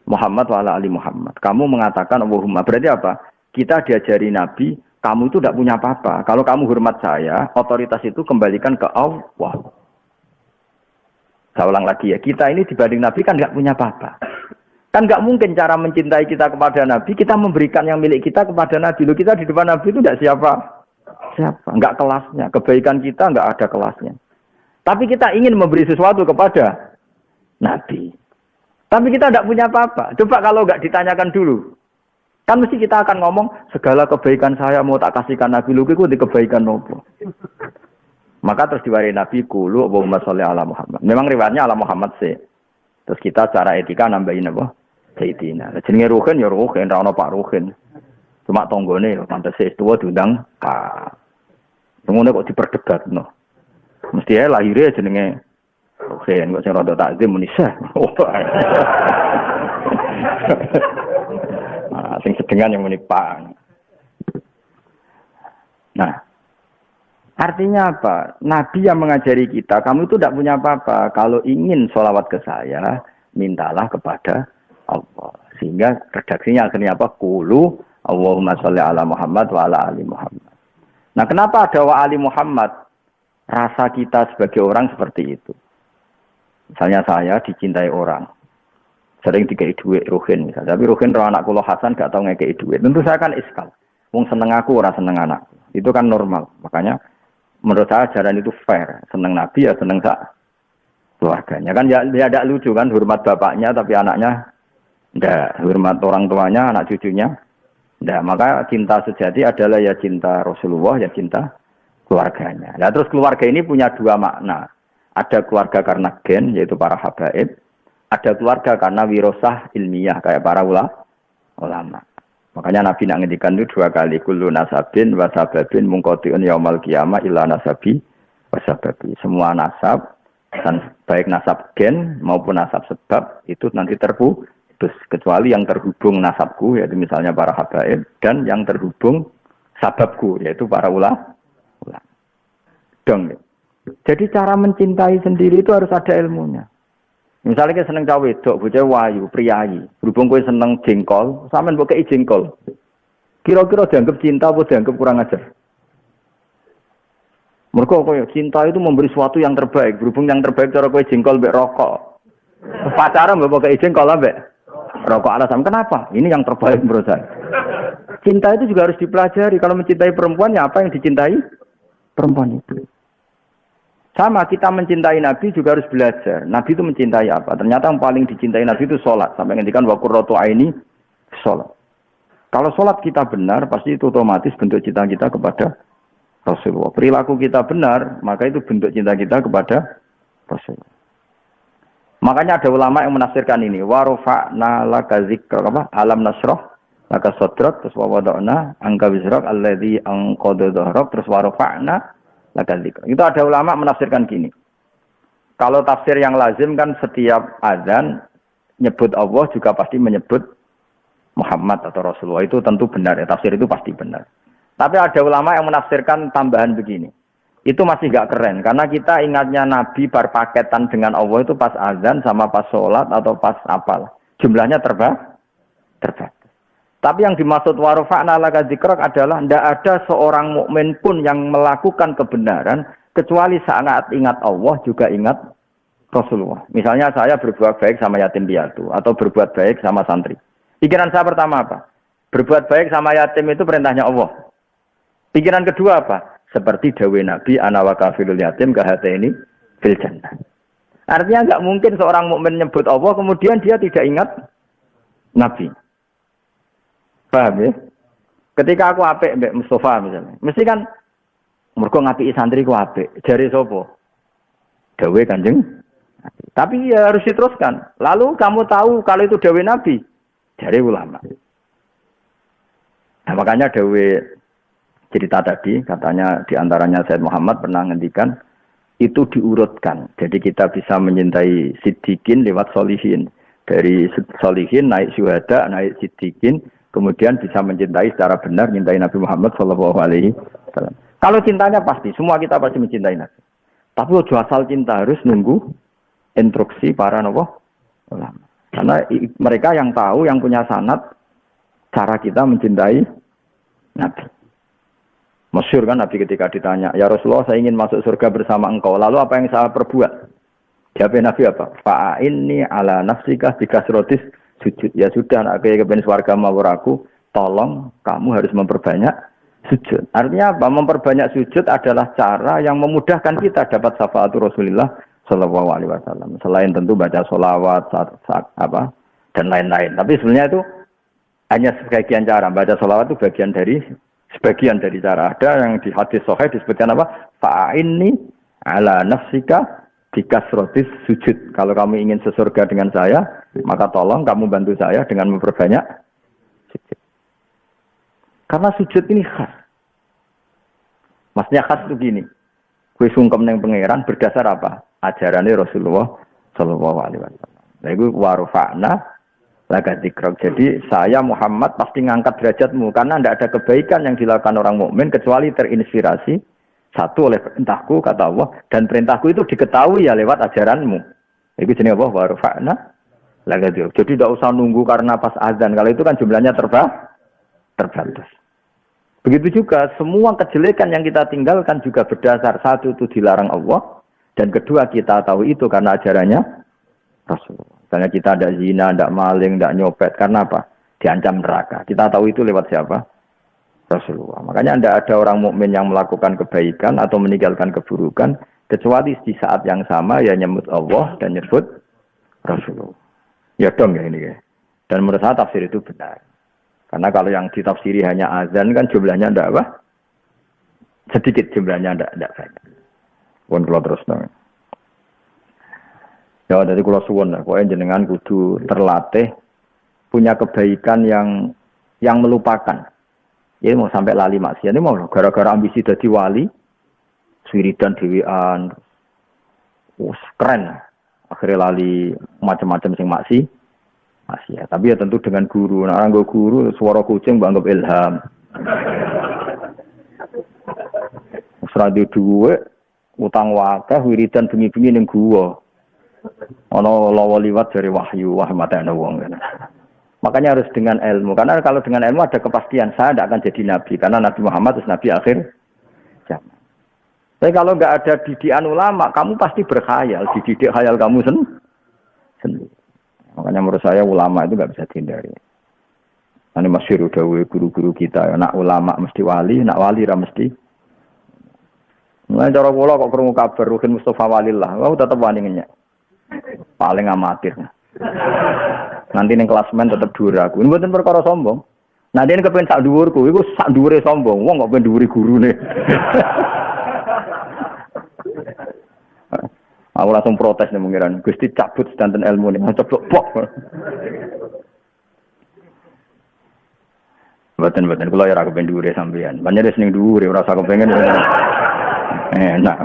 Muhammad wa ala ali Muhammad. Kamu mengatakan Allahumma. Berarti apa? Kita diajari Nabi, kamu itu tidak punya apa-apa. Kalau kamu hormat saya, otoritas itu kembalikan ke Allah. Saya ulang lagi ya, kita ini dibanding Nabi kan nggak punya apa-apa. Kan nggak mungkin cara mencintai kita kepada Nabi, kita memberikan yang milik kita kepada Nabi. Loh, kita di depan Nabi itu nggak siapa, nggak kelasnya. Kebaikan kita nggak ada kelasnya. Tapi kita ingin memberi sesuatu kepada Nabi. Tapi kita nggak punya apa-apa. Coba kalau nggak ditanyakan dulu, kan mesti kita akan ngomong segala kebaikan saya mau tak kasihkan Nabi. Loh, itu di kebaikan nopo. Maka terus diwari Nabi kulu Allahumma sholli ala Muhammad. Memang riwayatnya ala Muhammad sih. Terus kita secara etika nambahin apa? Sayyidina. Jenenge Ruhin ya Ruhin, ra ono Pak Ruhin. Cuma tanggane ya pantes tuwa diundang Pak. Ngono kok diperdebatno. Mesti ae lahire jenenge Ruhin kok sing rada takzim muni Syekh. Nah, sing sedengan yang muni Pak. Nah, artinya apa? Nabi yang mengajari kita, kamu itu tidak punya apa-apa. Kalau ingin sholawat ke saya, mintalah kepada Allah. Sehingga redaksinya akhirnya apa? Qulu Allahumma sholli ala Muhammad wa ala ali Muhammad. Nah, kenapa ada wa ali Muhammad? Rasa kita sebagai orang seperti itu. Misalnya saya dicintai orang. Sering dikai duit Ruhin misalnya. Tapi Ruhin roh anak kula Hasan gak tau ngekei duit. Tentu saya kan iskal. Wong seneng aku, ora seneng anakku. Itu kan normal. Makanya menurut saya ajaran itu fair. Seneng Nabi ya seneng keluarganya. Kan ya tidak lucu kan. Hormat bapaknya tapi anaknya tidak. Hormat orang tuanya, anak cucunya tidak. Maka cinta sejati adalah ya cinta Rasulullah, ya cinta keluarganya. Nah terus keluarga ini punya dua makna. Ada keluarga karena gen, yaitu para habaib. Ada keluarga karena wirosah ilmiah, kayak para ulama. Makanya Nabi nak ngendikan itu dua kali, kullu nasabin wasababin mungkotiun yaumal qiyamah illa nasabi wasababi. Semua nasab, dan baik nasab gen maupun nasab sebab itu nanti terputus, kecuali yang terhubung nasabku, yaitu misalnya para habaib, dan yang terhubung sababku, yaitu para ulama. Dong. Jadi cara mencintai sendiri itu harus ada ilmunya. Misalnya kita seneng cawe wedok, bocah wayu, priayi. Berhubung kowe seneng jengkol, sampean mbok kei jengkol. Kira-kira dianggap cinta apa dianggap kurang ajar? Mergo kowe cinta itu memberi sesuatu yang terbaik. Berhubung yang terbaik cara kowe jengkol mbek rokok. Pacaran mbok kei jengkol mbek rokok alasan kenapa? Ini yang terbaik menurut saya. Cinta itu juga harus dipelajari. Kalau mencintai perempuan, ya apa yang dicintai perempuan itu. Sama kita mencintai Nabi juga harus belajar. Nabi itu mencintai apa? Ternyata yang paling dicintai Nabi itu sholat. Sampai ngendikan wa qurratu aini sholat. Kalau sholat kita benar, pasti itu otomatis bentuk cinta kita kepada Rasulullah. Perilaku kita benar, maka itu bentuk cinta kita kepada Rasulullah. Makanya ada ulama yang menafsirkan ini. Wa rafa'na laka dzikra apa? Alam nasrah laka sadrak terus wa wada'na angka wizrak alladzi anqadha dhahrak terus wa rafa'na laka dzikra. Itu ada ulama menafsirkan gini. Kalau tafsir yang lazim kan setiap azan nyebut Allah juga pasti menyebut Muhammad atau Rasulullah. Itu tentu benar ya, tafsir itu pasti benar. Tapi ada ulama yang menafsirkan tambahan begini. Itu masih gak keren karena kita ingatnya Nabi berpaketan dengan Allah itu pas azan sama pas sholat atau pas apal. Jumlahnya terbatas. Tapi yang dimaksud warufa'na laka dzikrak adalah tidak ada seorang mukmin pun yang melakukan kebenaran kecuali saat ingat Allah juga ingat Rasulullah. Misalnya saya berbuat baik sama yatim piatu atau berbuat baik sama santri. Pikiran saya pertama apa? Berbuat baik sama yatim itu perintahnya Allah. Pikiran kedua apa? Seperti dawuh Nabi ana wa kafilul yatim kahatini fil jannah. Artinya enggak mungkin seorang mukmin nyebut Allah kemudian dia tidak ingat Nabi. Paham ya? Ketika aku apik mbek Mustafa misalnya, mesti kan mergo ngapiki santri ku apik. Jare sapa? Dawuh Kanjeng. Tapi ya harus diteruskan. Lalu kamu tahu kalau itu dawuh Nabi? Jare ulama. Nah, makanya dawuh cerita tadi katanya diantaranya Said Muhammad pernah ngendikan itu diurutkan. Jadi kita bisa mencintai siddiqin lewat solihin. Dari solihin naik syuhada, naik siddiqin. Kemudian bisa mencintai secara benar, mencintai Nabi Muhammad SAW. Kalau cintanya pasti, semua kita pasti mencintai Nabi. Tapi ojo asal cinta harus nunggu instruksi para ulama. Karena mereka yang tahu, yang punya sanad, cara kita mencintai Nabi. Masyhur kan Nabi ketika ditanya, ya Rasulullah saya ingin masuk surga bersama engkau, lalu apa yang saya perbuat? Jawab Nabi apa? Fa'inni ala nafsika bikasrotis sujud. Ya sudah, nak kepen swarga mawur aku, tolong kamu harus memperbanyak sujud. Artinya apa? Memperbanyak sujud adalah cara yang memudahkan kita dapat syafaatul Rasulullah sallallahu alaihi wasallam. Selain tentu baca sholawat, dan lain-lain. Tapi sebenarnya itu hanya sebagian cara. Baca sholawat itu sebagian dari cara. Ada yang di hadis sahih disebutkan apa? Fa'inni ala nafsika bikasrotis sujud. Kalau kamu ingin sesurga dengan saya, maka tolong kamu bantu saya dengan memperbanyak sujud. Karena sujud ini khas. Maksudnya khas itu gini. Kue sungkem neng pangeran berdasar apa? Ajarannya Rasulullah Shallallahu Alaihi Wasallam. Nah itu warufa'na laka dzikrak. Jadi saya Muhammad pasti ngangkat derajatmu karena tidak ada kebaikan yang dilakukan orang mukmin kecuali terinspirasi satu oleh perintahku kata Allah dan perintahku itu diketahui ya lewat ajaranmu. Itu jenis Allah warufa'na laka dzikrak. Jadi tidak usah nunggu karena pas azan. Kalau itu kan jumlahnya terbatas. Begitu juga semua kejelekan yang kita tinggalkan juga berdasar satu itu dilarang Allah dan kedua kita tahu itu karena ajarannya Rasulullah. Misalnya kita tidak zina, tidak maling, tidak nyopet karena apa? Diancam neraka. Kita tahu itu lewat siapa? Rasulullah. Makanya tidak ada orang mukmin yang melakukan kebaikan atau meninggalkan keburukan kecuali di saat yang sama ya nyebut Allah dan nyebut Rasulullah. Ya dong ya ini ya. Dan menurut saya tafsir itu benar. Karena kalau yang ditafsiri hanya azan kan jumlahnya tidak apa? Sedikit jumlahnya tidak banyak. Pun kalau terus dong. Ya dari kula suwun lah, pokoknya jenengan kudu terlatih punya kebaikan yang melupakan. Ya mau sampai lali maksiat ini mau gara-gara ambisi dadi wali, wiridan dhewean. Keren. Akhirnya lali macam-macam sing maksiat. Tapi ya tentu dengan guru. Nah, orang guru suara kucing banggap ilham. Seradi duwe utang wakah wiridan bengi-bengi ning guwa. Ono lawa liwat dari wahyu matane wong. Makanya harus dengan ilmu. Karena kalau dengan ilmu ada kepastian saya tidak akan jadi nabi karena Nabi Muhammad itu nabi akhir zaman. Tapi kalau nggak ada didikan ulama, kamu pasti berkhayal, dididik khayal kamu sendiri. Makanya menurut saya ulama itu nggak bisa dihindari. Ane masyhur dawuhe guru-guru kita, nak ulama mesti wali, nak wali ra mesti. Mulai cara kula kok krungu kabar Ruhin Mustafa Walillah, wau tetep wani ngenyek. Paling amatir. Nanti ning klasmen tetep dhuwur aku. Ini mboten perkara sombong. Nanti ini kepen sak dhuwurku, iku sak dhuwure sombong. Wong kok ben dhuwuri gurune. Aku langsung protes nih mengiran. Gusti cabut sedanten ilmu nih, coblok pok. Betul-betul, kalau ya aku pengen dhuwure sampean. Banyak des ning dhuwure ora usah kepengen. Enak.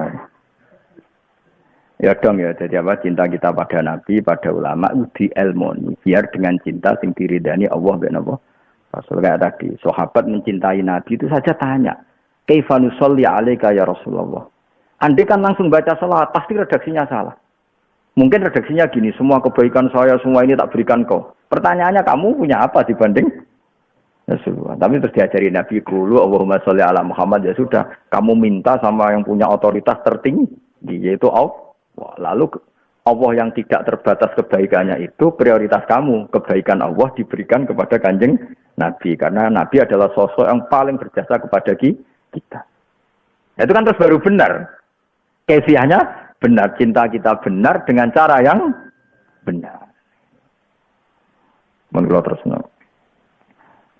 Ya dong ya, jadi apa cinta kita pada Nabi, pada ulama di ilmu. Biar dengan cinta sing diridani Allah ben apa? Rasul kayak tadi, sahabat mencintai Nabi itu saja tanya, "Kaifa nusolli 'alaika ya Rasulullah?" Andai kan langsung baca salat, pasti redaksinya salah. Mungkin redaksinya gini, semua kebaikan saya semua ini tak berikan kau. Pertanyaannya kamu punya apa dibanding Rasulullah. Tapi terus diajari Nabi dulu, Allahumma sholli ala Muhammad, ya sudah. Kamu minta sama yang punya otoritas tertinggi, yaitu Allah. Lalu Allah yang tidak terbatas kebaikannya itu prioritas kamu. Kebaikan Allah diberikan kepada Kanjeng Nabi. Karena Nabi adalah sosok yang paling berjasa kepada kita. Itu kan terus baru benar. Kefiahnya benar. Cinta kita benar dengan cara yang benar. Menurut terus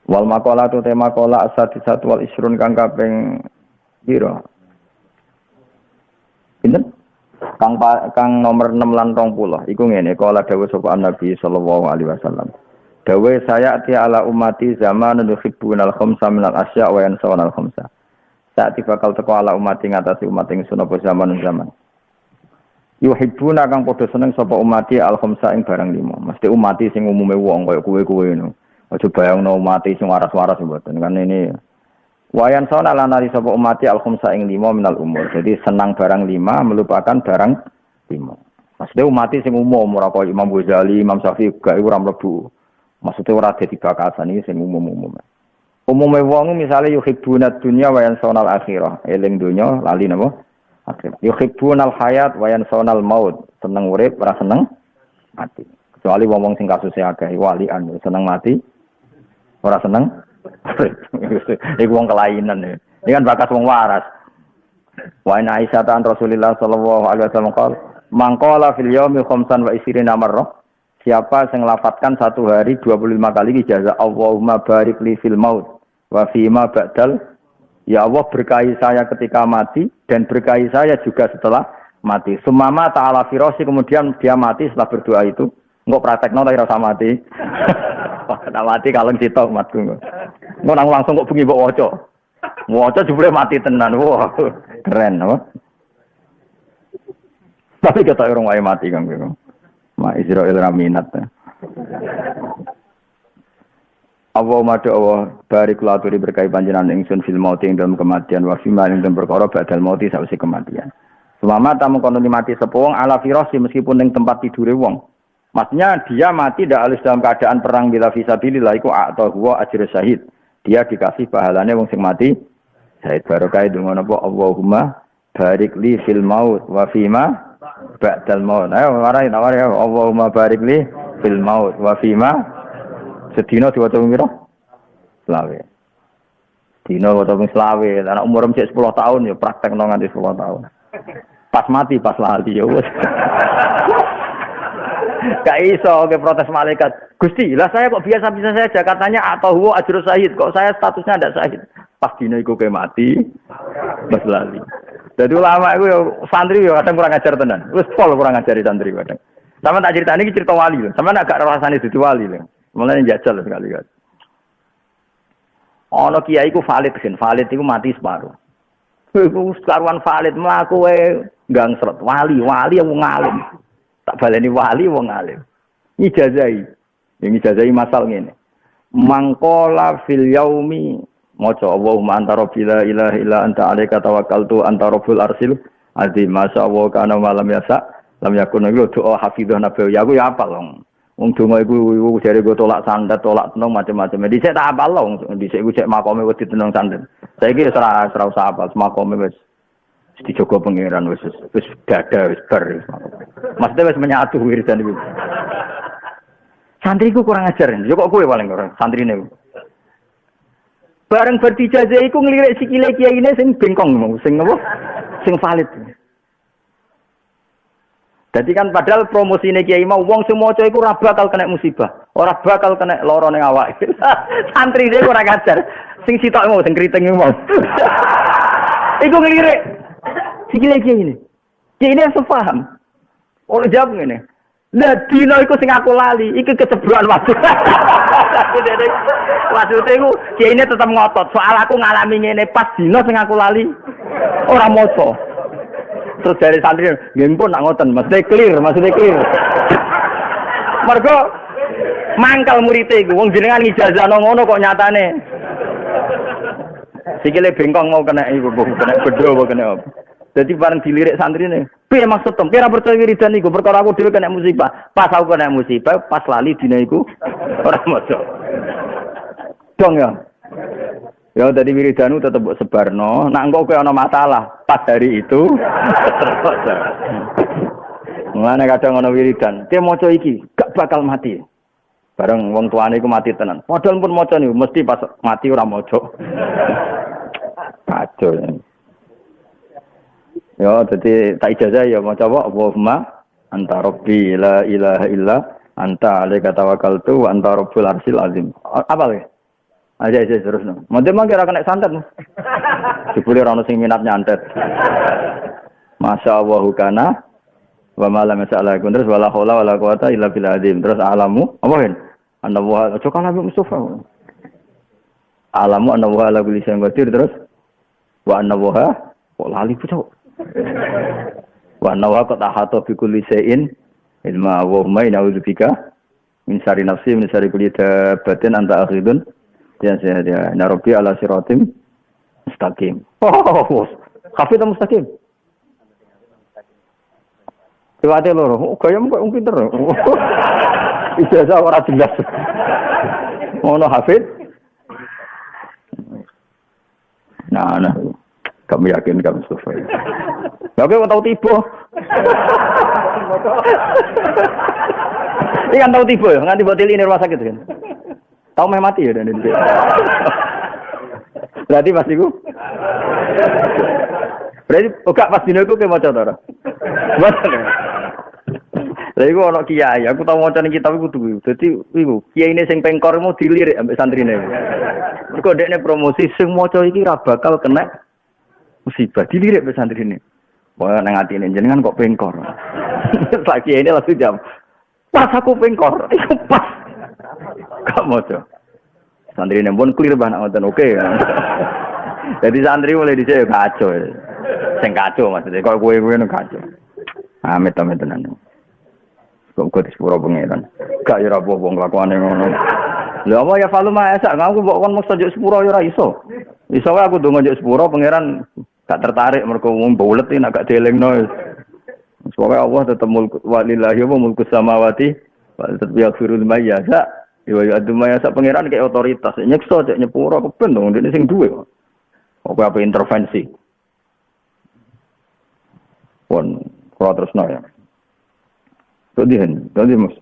wal makola tu tema kola asad-satu wal isrun kang kaping pira? Pinten? Kang nomor 6 lan 20. Iku ngene, kola dawuh sapa Nabi sallallahu alaihi wasallam. Dawuh saya ati ala ummati zaman nuhibbunal khamsa minal asya wa yansawal khamsa. Saat bakal teko ala ummati ngatasi umat ingsun apa zaman. Yuhibbuna kang padha seneng sapa ummati al khamsa ing barang 5. Mesti umati sing umume wong kaya kowe-kowe ngono. Aja bayangno mati sing waras-waras mboten kan ini. Wayan sauna lan ari sapa umati al khamsa ing 5 minal umur. Jadi senang barang 5 melupakan barang 5. Maksudnya umati sing umum ora kaya Imam Ghazali, Imam Syafi'i gak ora mlebu. Maksudnya ora dadi bakasan iki sing umum-umum. Umume wong misale yuhibbuna dunya wa yansawna al akhirah. Eling dunya lali napa? Akhirah. Yuhibbuna al hayat wa yansawna al maut. Seneng urip ora seneng mati. Kecuali wong sing kasuse akeh walian seneng mati. Ora seneng. Iku wong kelainan ya. Ini kan bakas wong waras. Wa inna Aisyah an Rasulillah sallallahu alaihi wasallam qol, "Mangqala fil yaumi khamsan wa isrina marrah." Siapa yang lafadzkan satu hari 25 kali ijazah Allahumma barik li fil maut wa fima ba'dal. Ya Allah berkahi saya ketika mati dan berkahi saya juga setelah mati. Sumama ta'ala firosi, kemudian dia mati setelah berdoa itu. Enggak praktekno ta ora mati. Tak mati kaleng sitok matku. Engko nang langsung kok bengi mbok waca. Waca jebule mati tenan. Wah, keren apa? Tapi kata orang wae mati kan gitu. Ma Israel raminat. Allahumma Allah barik laturi berkahi panjenengan ingsun fil mauti ing dalam kematian wa fima ing dalam perkara badal mauti sawise kematian. Selama tamu kono mati sepung ala firasi meskipun ning tempat tidure wong. Maksudnya dia mati tidak halus dalam keadaan perang bila fisabilillah iku atau huwa ajr syahid. Dia dikasih pahalanya wong sing mati syahid. Barokah donga napa Allahumma barik li fil maut wa fima ba'dal maut. Ayo warai ya Allahumma barik li fil maut wa fima sedina diwaca pira? Selawe. Dina waca selawe. Anak umur cek 10 tahun ya praktekno nganti 10 tahun. Pas mati pas lali ya wis. Gak iso ke protes malaikat. Gusti, lah saya kok biasa-biasa saja katanya atau huwa ajrus syahid. Kok saya statusnya ada syahid? Pas dina iku ke mati pas lali. Jadi ulama iku ya santri ya kadang kurang ajar tenan. Wis pol kurang ajari santri kadang. Sama tak ceritani iki cerita wali lho. Sama nek gak rasane dadi wali lho. Mulane jajal sekali kan. Ana kiai iku valid kan. Valid iku mati separuh. Iku karuan valid mlaku wae gangsret. Wali yang ngalim. Tak baleni wali wong alim. Ijazahi. Yang ijazahi masal ngene. Mangqala fil yaumi maca Allahumma anta rabbil ilaha illa anta alaika tawakkaltu anta rabbul arsil azim masyaallah kana malam yasa lam yakun iku doa hafizah nabi ya aku ya apal wong donga iku jare go tolak sandat tolak tenung macam-macam dhisik tak apal wong dhisik iku cek makome wedi tenung sandat saiki wis ora usah apal makome wis dijogo pangeran wis dada wis bar. Maksudnya wis menyatu wiridan iku. Santriku kurang ajar. Yo kok kowe paling ora santrine. Bareng berdijazah iku nglirik sikile kiyaine sing bengkong mau, sing apa? Sing valid. Jadi kan padahal promosine kiai mau wong sing maca iku ora bakal kena musibah, ora bakal kena lara ning awake. Santri dhewe ora ngajar. Sing sitok mau sing kriting mau. Iku nglirik sikile kiai ini. Kiai ini harus paham. Oleh jawab ngene. Lah dino iku sing aku lali, iki keceblokan waktu. Maksudnya iku kiai ini tetep ngotot. Soal aku ngalami ngene pas dino sing aku lali ora maca. Terus dari santri, nggih pun nak ngoten, maksudnya clear. Mergo mangkal murid-e iku wong jenengan ngijazahno ngono kok nyatane. Sikile bengkong mau kena iku, kena bedho apa kena apa. Dadi bareng dilirik santrine, piye maksud tem? Kira percaya wiridan iku perkara aku dhewe kena musibah. Pas aku kena musibah, pas lali dina iku ora maca. Dong ya. Ya dari wiridanu tetep mbok sebarno. Nek engko kowe ana masalah pas hari itu terus. Mulane kadang ana wiridan, "Ki maca iki gak bakal mati." Bareng wong tuane iku mati tenan. Padahal pun maca niku mesti pas mati ora maca. Kacau. Ya dadi tak ijazah ya maca apa Allahumma anta rabbi la ilaha illa anta alaika tawakkaltu wa anta rabbul arsyil azim. Apa lagi? Aja terus no. Mantep mah kira kena santet. Jebule ora ono sing minat nyantet. Masyaallah kana wa ma lam yas'ala terus wala haula wala quwata illa billah azim. Terus alamu apa kan? Anallahu coba Nabi Mustafa. Alamu anallahu ala kulli syai'in qadir terus wa anallahu kok lali pucuk. Wa anallahu qad ahata bi kulli syai'in ilma wa ma na'udzubika min syarri nafsi min syarri kulli dabatin anta akhidun. Ya, Narobi ala siratim mustaqim. Oh, hafid mustaqim. Tiwate loro, gaya kok wong pinter. Ijazah ora jelas. Ono hafid. Nah, kamu yakin kamu survei. Oke, mau tahu tiba. Ini kan tahu tiba, nganti buat ini rumah sakit kan. Tahu meh mati ya dan ini. Berarti pas iku. Berarti gak pas dino iku ke maca ta ora? Mboten. Lah iku ana kiai, aku tau maca ning kitab iku kudu. Dadi iku kiyaine sing pengkor mau dilirik ambek santrine. Mergo dekne promosi sing maca iki ra bakal kena musibah, dilirik ambek santrine. Wah nang atine jenengan kok pengkor. Sak kiyaine langsung jam. Pas aku pengkor, iku pas. Gak moco. Santri nembon clear ban ngoten oke. Jadi santri mulai dhisik kacau. Sing kacau maksudnya kok kowe nang kacau. Amit-amit tenan. Kok disepuro pangeran. Gak ya apa wong lakone ngono. Lha apa ya faluma esak aku mbok kon mesti njuk sepuro ya ora iso. Iso wae aku ndonga njuk sepuro pangeran gak tertarik mergo wong bulet nek gak dielingno. Supaya Allah tetep mulku walillahi wa mulku samawati wa tetep yaghfirul mayyasa. Ya adumaya sak pangeran kayak otoritas nyekso cek nyepuro keben dong dene sing duwe kok. Apa intervensi. Pon kula tresno ya. Dadi Mas.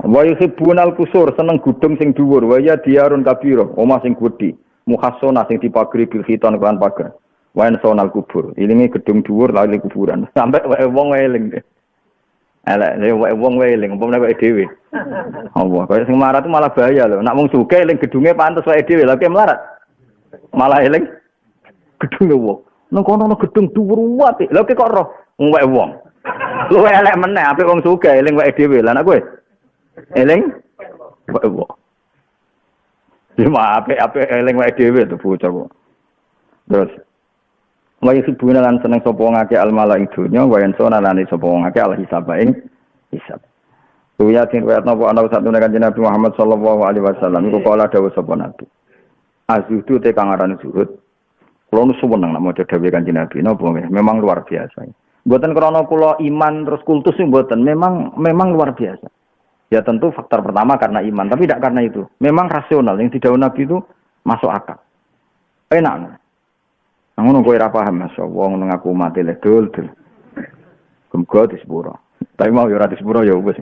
Wa yuhibbunal kusur seneng gudung sing dhuwur wa ya diarun kabira omah sing gedhi muhassana sing dipagri bil khitan kelan pager. Wa sonal kubur ilinge gedung dhuwur lali kuburan sampai wong eling deh. Elek wong wae eling umpamane wae dhewe. Allah, kaya sing melarat malah bahaya lho. Nek wong sugih eling gedunge pantes wae dhewe, lha kaya melarat. Malah eling gedunge wong. Nang kono ana gedung dhuwur apik. Lha kok roh wong wae wong. Luwe elek meneh apik wong sugih eling wae dhewe. Lah nek kowe eling wae wong. Cuma apik eling wae dhewe to bocah kok. Terus wa yusibuna lan seneng sapa ngake al malaik dunya wa yansona lan sapa ngake al hisab ing hisab. Kuya tin wa napa ana satune Kanjeng Nabi Muhammad sallallahu alaihi wasallam iku kala dawuh sapa Nabi. Azudu te kang aran zuhud. Kulo nu suweneng nek maca dawuh Kanjeng Nabi napa memang luar biasa. Mboten krana kula iman terus kultus mboten, memang luar biasa. Ya tentu faktor pertama karena iman, tapi tidak karena itu. Memang rasional yang didhawuh Nabi itu masuk akal. Enak. Ngono kowe ora paham Mas, wong ngaku mati le dul. Kemgo di sepuro. Tapi mau ya ora di sepuro ya wis.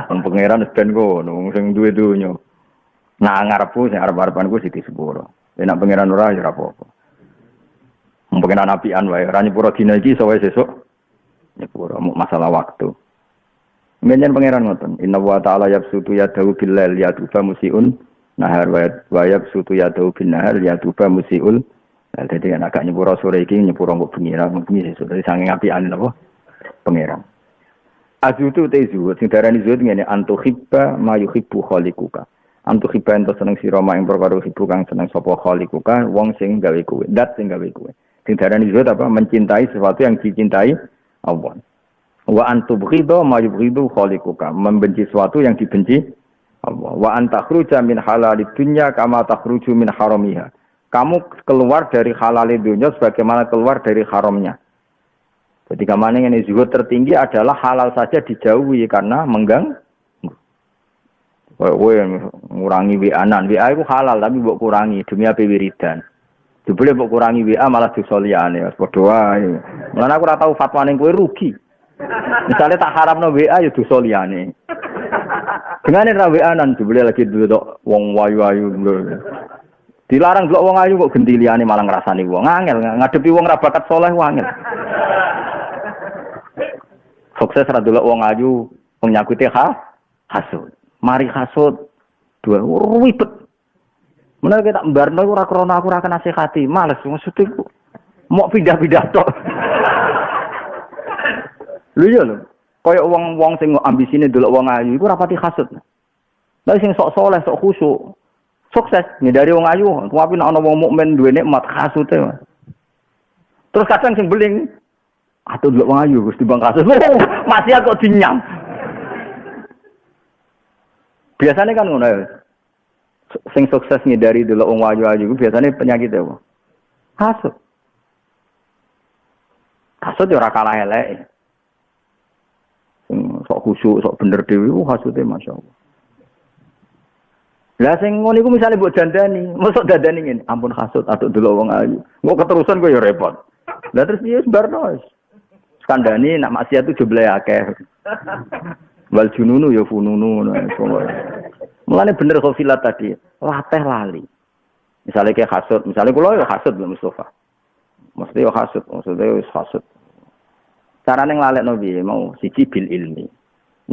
Wong pangeran ben ngono, sing duwe donya. Nah ngarepku sing arep-arepanku Siti Sepuro. Nek pangeran ora ya ora apa-apa. Pengenan apian wae, ora nyepuro dina iki iso wae sesuk. Nyepuro masalah waktu. Ngenyen pangeran ngoten. Inna wa ta'ala yabsutu yadahu bil lail yatuba musiun nahar wa yabsutu yadahu bin nahar yatuba musiul. Dadi kan agak nyepuro sore iki nyepuro kok bengi ra bengi sesuk. Dadi saking apian napa pangeran. Azutu te zuhud sing darani zuhud ngene antuhibba ma yuhibbu khaliquka. Antuhibba ento seneng sira mak ing perkara hibbu kang seneng sapa khaliquka wong sing gawe kowe. Dat sing gawe kowe. Sing darani zuhud apa? Mencintai sesuatu yang dicintai Allah. Wa antubghidha ma yubghidu khaliquka. Membenci sesuatu yang dibenci Allah. Wa antakhruja min halalid dunya kama takhruju min haramiha. Kamu keluar dari halalid dunya sebagaimana keluar dari haramnya. Ketika mana yang zuhud tertinggi adalah halal saja dijauhi karena mengganggu. Kowe ngurangi WA-an. WA itu halal tapi mbok kurangi demi ape wiridan. Jebule mbok kurangi WA malah dosa liyane, wis padha wae. Lan aku ora tau fatwa ning kowe rugi. Misale tak haramno WA ya dosa liyane. Dengane ra WA-an jebule lagi delok wong wayu-wayu. Dilarang delok wong ayu kok genti liyane malah ngrasani wong. Angel ngadepi wong ra bakat saleh angel. Sukses ra delok wong ayu wong nyakuti hasud. Mari hasud dua ribet. Menawa kita mbarno ora krana aku ora nasihati, males maksudku mau pindah-pindah tok. Lho ya lho, kaya wong sing ambisine delok wong ayu iku ora pati hasud. Lah sing sok saleh, sok khusyuk, sukses ngindari wong ayu, tapi nek ana wong mukmin duwe nikmat hasute. Terus kadang sing beling atuh delok wong ayu Gusti Bang kasut. Masih kok dinyam. Biasanya kan ngono ya. Sing sukses ngindari delok wong ayu-ayu iku biasane penyakit apa? Hasud. Hasud yo ora kalah elek. Sing sok khusyuk, sok bener dhewe hasude masyaallah. Lah sing ngono iku misale mbok dandani, mosok dandani ngene, ampun hasud atuk delok wong ayu. Engko keterusan kok yo repot. Lah terus piye barno wis. Skandani nak maksiat itu jumlahe akeh. Wal jununu ya fununu ngono. Mulane bener khofilat tadi, latih lali. Misalnya kayak hasud, misalnya kula ya hasud lho Mustafa. Mesti ya hasud, maksudnya wis hasud. Carane nglalekno piye mau siji bil ilmi.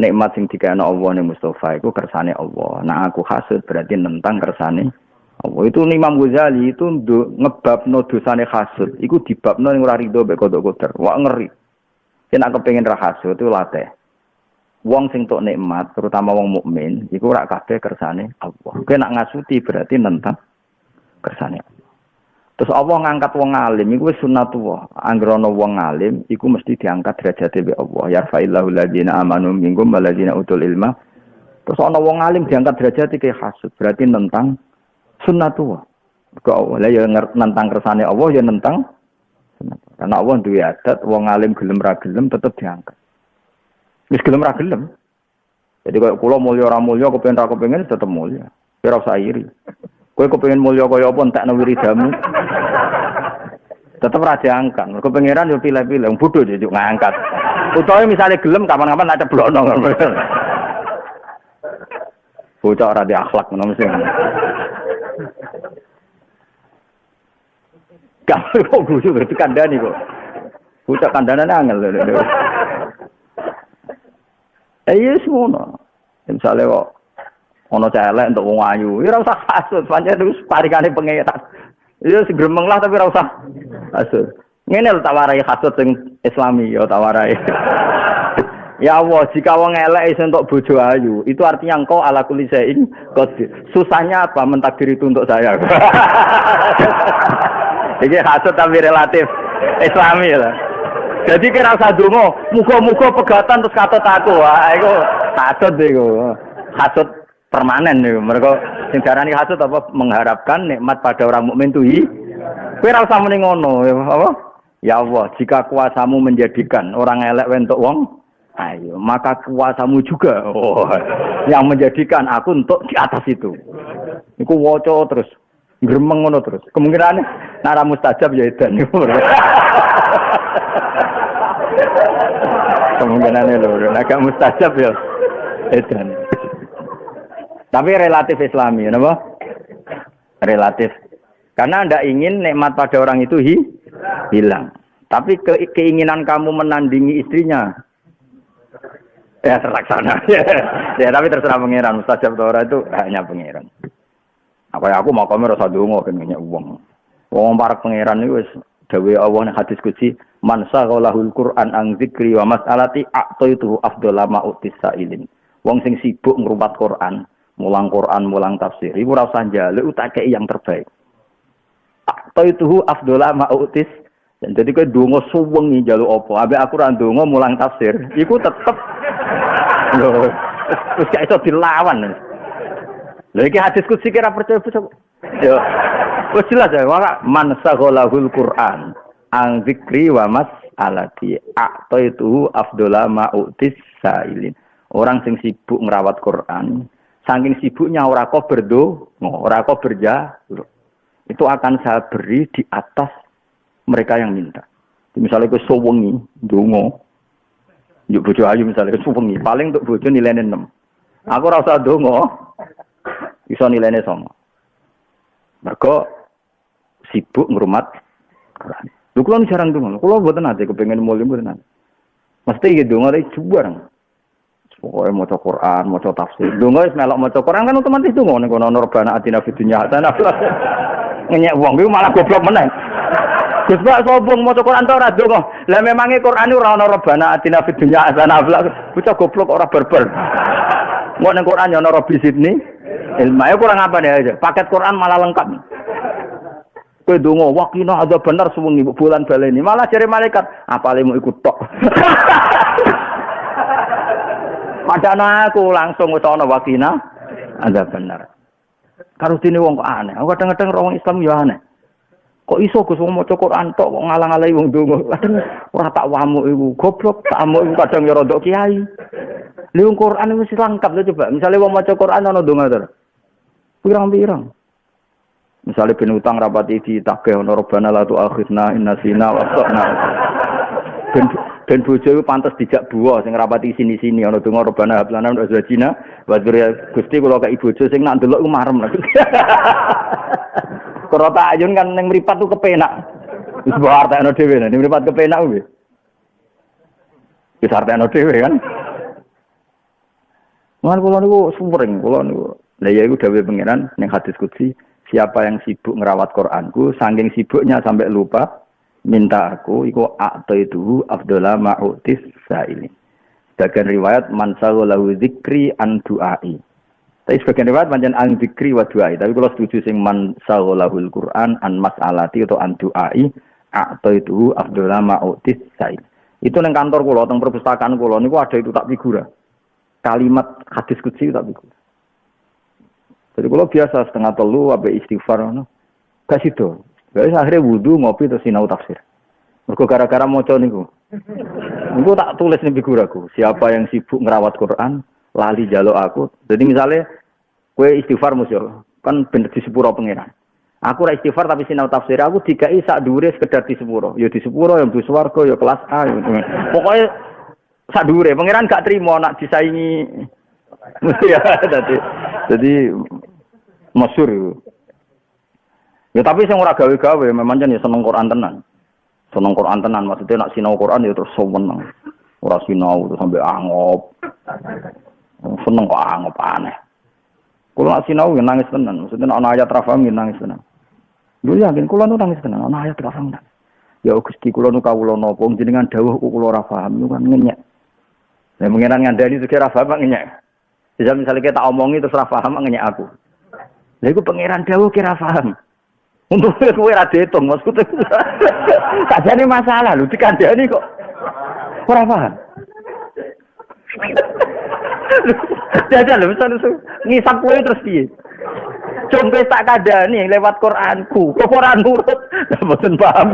Nikmat sing dikene Allah ning Mustafa iku kersane Allah. Nah aku hasud berarti nentang kersane Allah. Itu Imam Ghazali itu ngebabno dosane hasud. Iku dibabno ning ora rido mek kodok kotor. Wah ngeri. Yen aku pengen ra hasud itu latih. Wong sing tok nikmat, terutama wong mukmin, iku ora kabeh kersane Allah. Kowe nak ngasuti berarti nentang kersane Allah. Terus Allah ngangkat wong alim iku wis sunnatullah. Anggere ana wong alim iku mesti diangkat derajate be Allah. Yarfa'illahu alladziina aamanu minkum walladziina utul ilma. Terus ana wong alim diangkat derajate ke hasud, berarti nentang sunnatullah. Kok Allah ya nentang kersane Allah ya nentang sunnatullah. Karena Allah duwe adat wong alim gelem ra gelem tetep diangkat. Wis gelem ra gelem. Jadi kaya kula mulya ora mulya kepen ra kepengin tetep mulya. Ora usah iri. Kowe kepengin mulya kaya apa entekno wiridamu. Tetep ra diangkat. Mergo pangeran yo pilih-pilih wong bodho yo ngangkat. Utawa misale gelem kapan-kapan tak ceblokno. Bocah ora di akhlak ngono mesti. Kamu kok guyu itu kandhani kok. Bocah kandhanane angel lho. Yes ngono. Misale kok ana celek untuk wong ayu, ya ora usah hasud, pancen terus parikane pengeran. Ya segremeng lah tapi ora usah hasud. Ngene lho tak warai hasud sing Islami ya tak warai. Ya Allah, jika wong elek iso entuk bojo ayu, itu artinya engkau ala kulli syai'in qadir. Susahnya apa mentakdir itu untuk saya? Iki hasud tapi relatif Islami lah. Jadi kira usah donga, muga-muga pegatan terus katut aku. Wah, iku hasud iku. Hasud permanen niku. Mergo sing darani hasud apa mengharapkan nikmat pada orang mukmin tuh. Kowe ora usah muni ngono, apa? Ya Allah, jika kuasamu menjadikan orang elek wentuk wong, ayo, maka kuasamu juga yang menjadikan aku untuk di atas itu. Iku waca terus gremeng ngono terus. Kemungkinan nara mustajab ya edan niku. Kemungkinannya lho, agak mustajab ya edan. Tapi relatif Islami, napa? Relatif. Karena Anda ingin nikmat pada orang itu hilang. Tapi keinginan kamu menandingi istrinya, ya terlaksana. Ya, tapi terserah pangeran. Mustajab doa itu hanya pangeran. Apa aku mau kamu rasa dongo pengennya uang. Wong para pangeran itu wis dawuh Allah ning hadis qudsi, "Man saghalahul Qur'an an dzikri wa mas'alati a'taitu afdhala ma utisailin." Wong sing sibuk ngrumat Quran, mulang Quran, mulang tafsir, iku ora usah njaluk tak kei yang terbaik. A'taitu afdhala ma utis. Dan jadi kowe donga suwengi njaluk apa? Ambek aku ora donga mulang tafsir, iku tetep lho, terus gak iso dilawan. Lha iki hadis qudsi kira percaya sapa? Yo. Wes jelas ya, man saghalahul Qur'an ang zikri wa mas'alati a'taitu afdhala ma utis sailin. Orang sing sibuk ngrawat Quran, saking sibuknya ora kok berdonga, ora kok berjaluk. Itu akan saya beri di atas mereka yang minta. Misalnya ke suwengi ndonga, njuk bojo ayu misalnya ke suwengi, paling untuk bojo nilainya 6. Aku ora usah ndonga, iso nilainya 9. Mergo sibuk ngrumat Quran. Lho kula jarang ndonga. Kula mboten ate kepengin mulih mboten ate. Mesti iki ndonga iki jubareng. Pokoke maca Quran, maca tafsir. Ndonga wis melok maca Quran kan otomatis ndonga ning kono Rabbana atina fid dunya hasanah. Ngenyek wong kuwi malah goblok meneh. Gus Pak sombong maca Quran ta ora ndonga. Lah memange Quran ora ana Rabbana atina fid dunya hasanah. Bocah goblok ora barbar. Kok ning Quran ya ana Rabbi Sidni ilmu kurang apa nih? Paket Quran malah lengkap. Kowe donga wakina ada bener suwengi bulan baleni. Malah jare malaikat, apalemu ikut tok. Padahal aku langsung wis ana wakina ada bener. Karo dene wong kok aneh. Aku kadang-kadang orang Islam ya aneh. Kok iso Gus wong maca Quran tok kok ngalang-alangi wong donga. Kadang ora tak wamuk iku goblok, tak amuk iku kadang ya rodok kiai. Lha Quran wis lengkap lho coba. Misale wong maca Quran ana donga to. Pirang-pirang. Misalnya ben utang rapati ditagih ana Rabbana la tu'akhidna in nasina wa akhtana. Ben bojo iku pantes dijak buah sing rapati sini-sini ana donga Rabbana hab lana wa azwajina wa dzurriyyah. Gusti kula kei bojo sing nak ndelok iku marem. Korota ayun kan ning mripat tuh kepenak. Wis mbok artekno dhewe ning mripat kepenak kuwi. Wis artekno dhewe kan. Mun kula niku sumring, kula niku. Lah ya iku dawuh pangeran ning hadis qudsi, siapa yang sibuk ngerawat Quranku, saking sibuknya sampai lupa minta aku, iku a'taitu afdhala ma'utis sa'ili. Sebagian riwayat man saghalahu dzikri an du'ai. Tapi sebagian riwayat pancen an dzikri wa du'ai. Tapi kalau setuju sing man saghalahul Qur'an an mas'alati atau an du'ai, a'taitu afdhala ma'utis sa'ili. Itu nang kantor kula, teng perpustakaan kula niku ada itu tak figura. Kalimat hadis qudsi tak figura. Jadi kalau biasa setengah telu abe istighfar ngono. Gak sido. Guys akhirnya wudu ngopi terus sinau tafsir. Mergo gara-gara maca niku. Niku tak tulis ning figuraku. Siapa yang sibuk ngerawat Quran, lali jaluk aku. Jadi misalnya kowe istighfar musuh, kan bener di sepuro pangeran. Aku ora istighfar tapi sinau tafsir, aku dikai sak dhuwure sekedar di sepuro. Ya di sepuro ya mlebu swarga ya kelas A. Pokoknya sak dhuwure pangeran gak trimo nak disaingi. Ya jadi masyhur itu. Ya tapi sing ora gawe-gawe memang jan ya seneng Quran tenan. Seneng Quran tenan maksudnya nak sinau Quran ya terus seneng. Ora sinau terus sampai angop. Seneng kok angop aneh. Kulo nak sinau ya nangis tenan, maksudnya ana ayat ra paham ya nangis tenan. Lho yakin kulo nu nangis tenan, ana ayat ra paham. Ya Gusti kulo nu kawula napa jenengan dawuh kok kulo ora paham niku kan ngenyek. Lah mengenan ngandani sekira paham ngenyek. Bisa misalnya kita omongi terus ra paham ngenyek aku. Lha iku pangeran dawuh kira paham. Untuk kowe ra diitung maksudku. Sajane masalah lho dikandani kok ora paham. Jajal lho misalnya ngisap kowe terus piye? Jombe tak kandani lewat Quranku. Kok ora nurut? Lah mboten paham.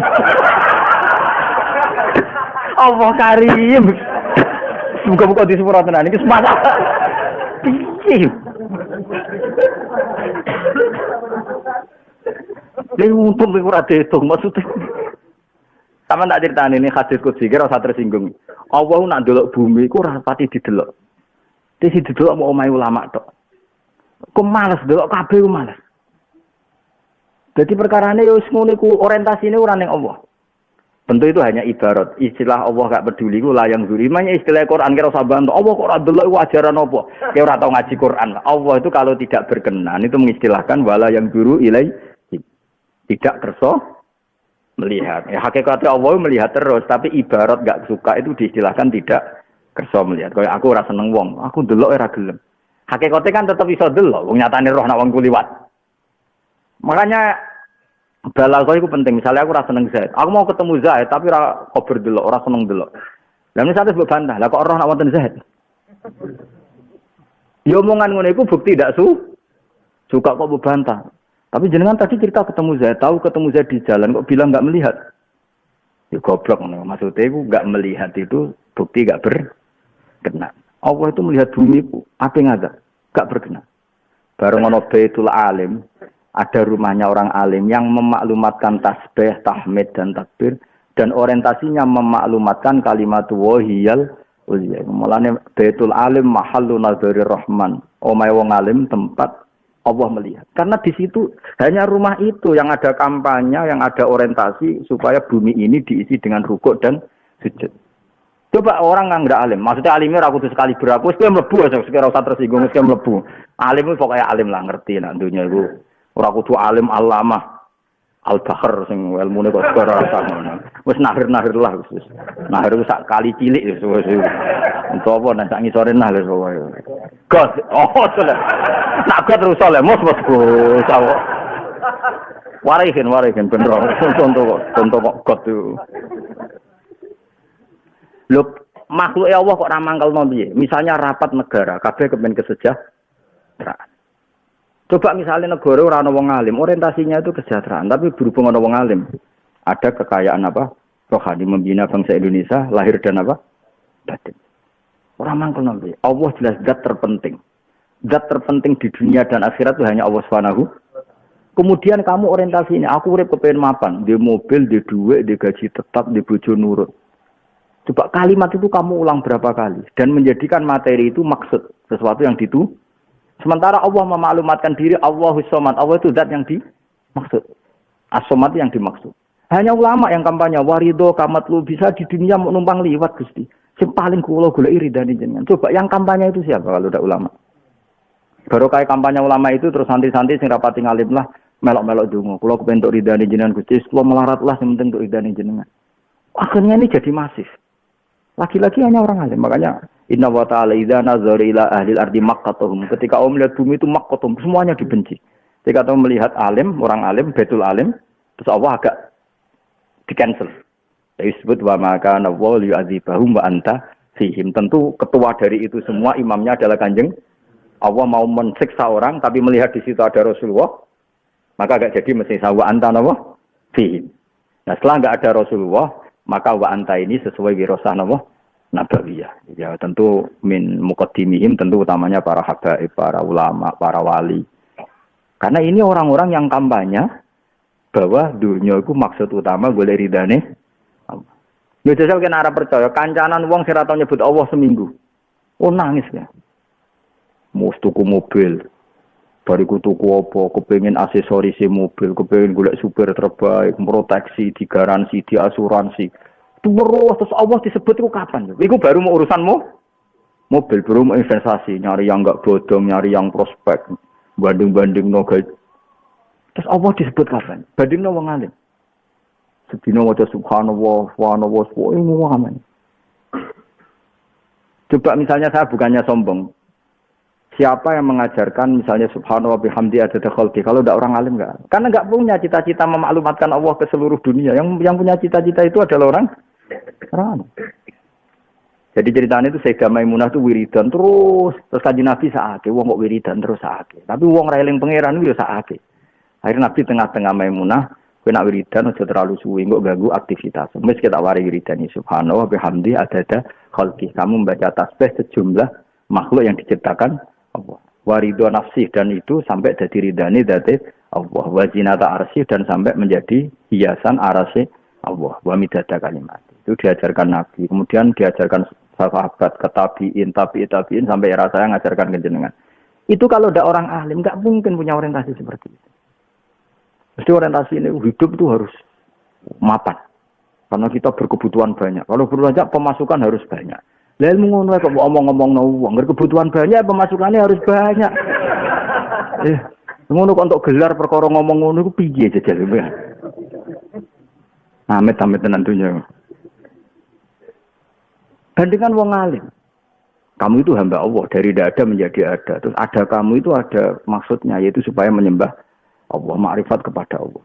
Allah karim. Muga-muga disepuro tenan iki semangat. Piye? Lha untung kowe ora diitung maksudnya. Sama tak ceritane ini hadis qudsi kira usah tersinggung. Allah nak ndelok bumi iku ora pati didelok. Dadi didelok mau omahe ulama tok. Ku males delok kabeh ku males. Jadi perkarane yo ngono iku orientasine ora ning Allah. Tentu itu hanya ibarat. Istilah Allah gak peduli ku layang zuri. Makanya istilah Quran kira saban Allah kok ora delok iku ajaran apa? Kayak ora tau ngaji Quran. Allah itu kalau tidak berkenan itu mengistilahkan wala yang guru ilai tidak kerso melihat. Ya hakikatnya Allah melihat terus, tapi ibarat gak suka itu diistilahkan tidak kerso melihat. Kayak aku ora seneng wong, aku delok ora gelem. Hakikatnya kan tetap iso delok, wong nyatane roh nak wong kuliwat. Makanya balaghah itu penting. Misalnya aku ora seneng Zaid. Aku mau ketemu Zaid tapi ora kober delok, ora seneng delok. Lah misalnya sebab bantah, lah kok roh nak wonten Zaid. Ya omongan ngono iku bukti ndak suka kok bantah. Tapi jenengan tadi cerita ketemu Zaid, tahu ketemu Zaid di jalan kok bilang enggak melihat. Ya goblok ngono. Maksudnya iku enggak melihat itu bukti enggak berkenan. Allah itu melihat bumi ku ape ngada? Enggak berkenan. Bareng ono Baitul Alim, ada rumahnya orang alim yang memaklumatkan tasbih, tahmid dan takbir dan orientasinya memaklumatkan kalimat wahiyal ulya. Mulane Baitul Alim mahallu nadzarir rahman. Omahe wong alim tempat Allah melihat. Karena di situ hanya rumah itu yang ada kampanye, yang ada orientasi supaya bumi ini diisi dengan rukuk dan sujud. Coba orang yang nggak alim, maksudnya alimnya ora kudu sekali berapa, wis mlebu aja, sekira usah tersinggung, wis mlebu. Alim itu pokoknya alim lah, ngerti nak dunia itu. Ora kudu alim alamah al-bahr sing ilmune kok ora ngono. Wis nahir-nahir lah wis. Nahir sak kali cilik wis. Untuk apa nek sak ngisore nah lho wae. God, oh sudah. Nak God terus oleh mos sawo. Warihin bener. Contoh kok God itu. Lho makhluk Allah kok ora mangkelno piye? Misalnya rapat negara, kabeh kepen kesejahteraan. Coba misalnya negara ora ana wong alim, orientasinya itu kesejahteraan, tapi berhubung ana wong alim, ada kekayaan apa? Rohani membina bangsa Indonesia, lahir dan apa? Batin. Ora mangkel nanti. Allah jelas zat terpenting. Zat terpenting di dunia dan akhirat itu hanya Allah Subhanahu. Kemudian kamu orientasinya, aku urip kepengin mapan, di mobil, di duit, di gaji tetap, di bojo nurut. Coba kalimat itu kamu ulang berapa kali dan menjadikan materi itu maksud sesuatu yang sementara Allah memaklumatkan diri Allahus Somad. Allah itu zat yang dimaksud. As-Somad yang dimaksud. Hanya ulama yang kampanye warido kamatlu bisa di dunia menumpang liwat Gusti. Yang paling kula golek ridane jenengan. Coba yang kampanye itu siapa kalau udah ulama? Baru kayak kampanye ulama itu terus santri-santri sing rapati ngalim lah melok-melok donga. Kula kepentuk ridane jenengan Gusti, kula melarat lah sing penting untuk ridane jenengan. Akhirnya ini jadi masif. Laki-laki hanya orang alim. Makanya Inna wa ta'ala idza nazara ila ahli al-ardi maqqatuhum. Ketika Allah melihat bumi itu maqqatuhum, semuanya dibenci. Ketika Allah melihat alim, orang alim, Baitul Alim, terus Allah agak di-cancel. Disebut wa maka nawwa yu'adzibahum wa anta fihim. Tentu ketua dari itu semua imamnya adalah Kanjeng Allah mau mensiksa orang tapi melihat di situ ada Rasulullah, maka agak jadi mesti wa anta nawwa fihim. Nah, setelah enggak ada Rasulullah, maka wa anta ini sesuai wirasah nawwa nabawiyah. Ya tentu min muqaddimihim, tentu utamanya para habaib, para ulama, para wali. Karena ini orang-orang yang kampanye bahwa dunia itu maksud utama golek ridane Allah. Ya jajal kena arep percaya kancanan wong sing ora tau nyebut Allah seminggu. Oh nangis ya. Mus tuku mobil. Bariku tuku apa, kepengin aksesoris mobil, kepengin golek supir terbaik, proteksi, digaransi, diasuransi. Terus Allah disebut itu kapan? Itu baru mau urusanmu mobil, baru mau investasi, nyari yang enggak bodong, nyari yang prospek, banding-banding no guys. Terus Allah disebut kapan? Banding no wong alim. Sedina waca subhanallah, subhanallah, subhanallah. Coba misalnya saya bukannya sombong. Siapa yang mengajarkan misalnya subhanallah bihamdi adada khalqi? Kalau tidak orang alim enggak. Karena enggak punya cita-cita memaklumatkan Allah ke seluruh dunia. Yang punya cita-cita itu adalah orang. Jadi ceritanya itu Sayyidah Maimunah itu wiridan terus Kanjeng Nabi saake, wong kok wiridan terus saake. Tapi wong ra eling pangeran itu ya saake. Akhirnya Nabi tengah-tengah Maimunah, kowe nak wiridan aja terlalu suwi, kok ganggu aktivitas. Wis kita wari wiridan subhanallah bihamdi adada khalqi. Kamu membaca tasbih sejumlah makhluk yang diciptakan Allah. Warido nafsih dan itu sampai jadi ridani dati Allah. Wazinata arsy dan sampai menjadi hiasan arasy Allah. Wa midada kalimat. Itu diajarkan Nabi. Kemudian diajarkan sahabat, tabiin sampai era saya ngajarkan ke jenengan. Itu kalau ada orang alim nggak mungkin punya orientasi seperti itu. Mesti orientasi ini hidup itu harus mapan. Karena kita berkebutuhan banyak. Kalau berbanyak pemasukan harus banyak. Lah ilmu ngono kok omong-omong uang, berkebutuhan banyak pemasukannya harus banyak. Ngono kok untuk gelar perkara ngomong ngono iku piye jajal ya. Amit-amit tenan dunya. Bandingkan wong alim. Kamu itu hamba Allah, dari tidak ada menjadi ada. Terus ada kamu itu ada maksudnya, yaitu supaya menyembah Allah, makrifat kepada Allah.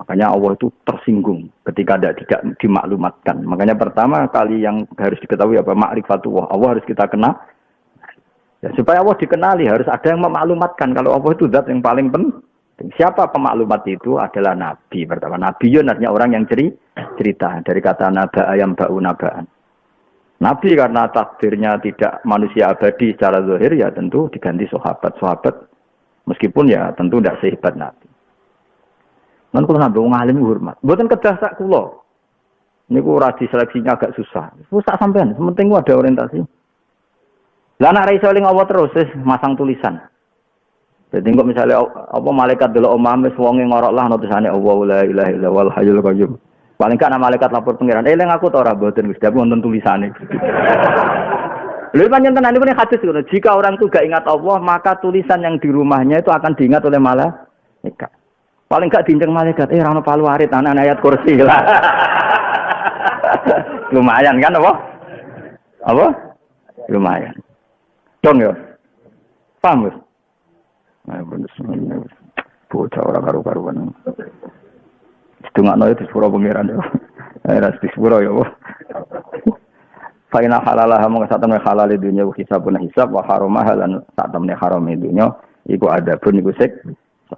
Makanya Allah itu tersinggung ketika tidak dimaklumatkan. Makanya pertama kali yang harus diketahui apa? Ma'rifatullah. Allah harus kita kenal. Ya, supaya Allah dikenali harus ada yang memaklumatkan. Kalau Allah itu zat yang paling penting. Siapa pemaklumat itu adalah Nabi. Pertama, Nabi itu artinya orang yang cerita. Dari kata naba ayam ba'u naba'an. Nabi karena takdirnya tidak manusia abadi secara zahir, ya tentu diganti sahabat-sahabat. Meskipun ya tentu tidak sehebat Nabi. Kan kalau nabi wong alim hormat. Mboten kedah sak kula. Niku ora diseleksinya agak susah. Susah sampean, penting ada orientasi. Lah nek ra iso eling Allah terus masang tulisan. Jadi kok misalnya apa malaikat delok omah wis wonge ngorok lah tulisane Allah la ilaha illallah hayyul qayyum. Paling gak ana malaikat lapor pengiran, eling aku ta ora mboten Gusti, tapi wonten tulisane. Lha pancen tenan niku hadis ngono. Jika orang itu gak ingat Allah, maka tulisan yang di rumahnya itu akan diingat oleh malaikat. Paling gak diinjeng malaikat, ora ono palu arit anak ayat kursi lah. Lumayan kan apa? Apa? Lumayan. Dong ya. Paham wis? Nah, bener. Bocah ora karo-karuan. Setengahnya itu sepura pengiran ya. Era sepura ya. Faina halalah mengesatan halal di dunia hisab pun hisab wa haramah lan sak temne haram di dunia iku ada pun iku sik.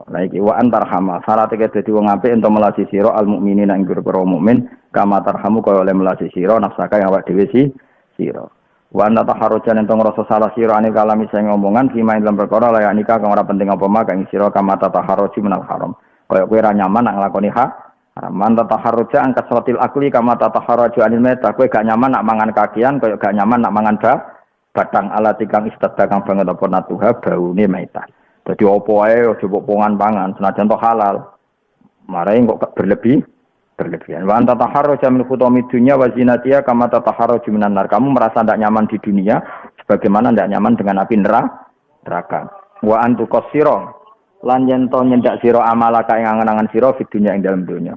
Lah iki wa antar hama syarat iki dadi wong apik ento melasi sira al mukminina ing para mukmin kama tarhamu kaya oleh melasi sira nafsaka yang awak dhewe sira. Wa anta taharrujan ento ngrasa salah sira ane kalami sing ngomongan fima ing dalam perkara layak nikah kang ora penting apa mak ing sira kama taharruji menal haram. Kaya kowe ora nyaman nak nglakoni man tataharruja angkat salatil akli kama tataharraju anil meta kowe gak nyaman nak mangan kakian koyo gak nyaman nak mangan batang alati kang istadha kang banget apa natuha baune meta. Dadi opo ae aja mbok pangan senajan to halal. Marahe kok berlebihan. Wa tataharruja min khutami dunya wa zinatia kama tataharraju minan nar. Kamu merasa ndak nyaman di dunia sebagaimana ndak nyaman dengan api neraka. Wa antu qasira lan yen to nyendak sira amalaka ing angen-angen sira di dunya ing dalam dunya.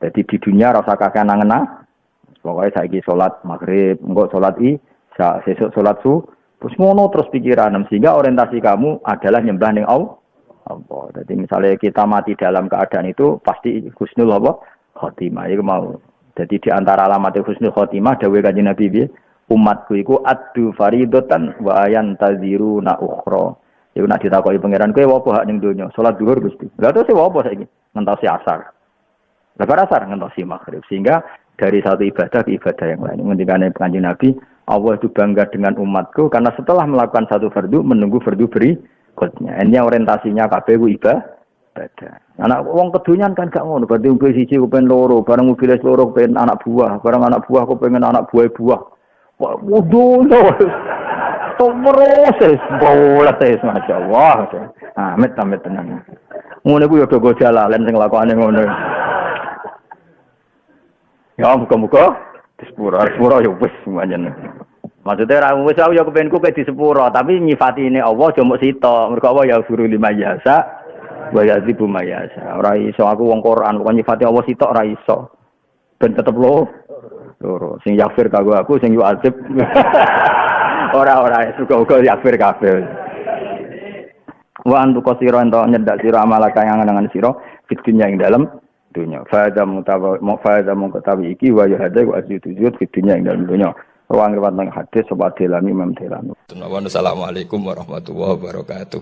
Jadi di dunia rasa kakek nangena, pokoknya saiki sholat maghrib, enggak sholat isya, sesuk sholat terus ngono terus pikiran, sehingga orientasi kamu adalah nyembah ning Allah. Jadi misalnya kita mati dalam keadaan itu pasti husnul khotimah, itu mau. Jadi di antara alamat husnul khotimah, dawuh Kanjeng Nabi, umatku iku addu faridatan wa yantaziruna ukhra. Iku nek ditakoki pangeran kowe apa hak ning donya? Salat zuhur Gusti. Lha terus apa saiki? Ngentosi asar. Lepas asar ngentosi maghrib. Sehingga dari satu ibadah ke ibadah yang lain. Ngendikane Kanjeng Nabi, Allah itu bangga dengan umatku karena setelah melakukan satu fardu menunggu fardu berikutnya. Ini orientasinya kabeh ku ibadah. Anak wong kedunyan kan gak ngono. Berarti mobil siji ku pengen loro, bareng mobil loro pengen anak buah, bareng anak buah ku pengen anak buah. Wah, wodono. Proses bola tes masyaallah. Amit tenan. Ngono ku yo dogo jalalan sing lakone ngono. Ya muga-muga di sepuro yo wis semuanya. Maksudnya ra wis aku yo kepen ku di sepuro, tapi nyifati ini Allah aja mok sitok. Mergo Allah ya guru lima jasa wa yazibu mayasa. Ora iso aku wong Quran kok nyifati Allah sitok ora iso. Ben tetep loro. Sing yafir kanggo aku sing yu azib. Ora suka-uga yafir kabeh. Wa antu qasira ento nyedak sira amalaka yang ngenangan sira fit dunya ing dalem dunya. Fa'adha mutawi iki wa yahada wa asyudu fit dunya ing dalem dunya. Ruang riwayat nang hadis sebab dilami Imam Tirmidzi. Assalamualaikum warahmatullahi wabarakatuh.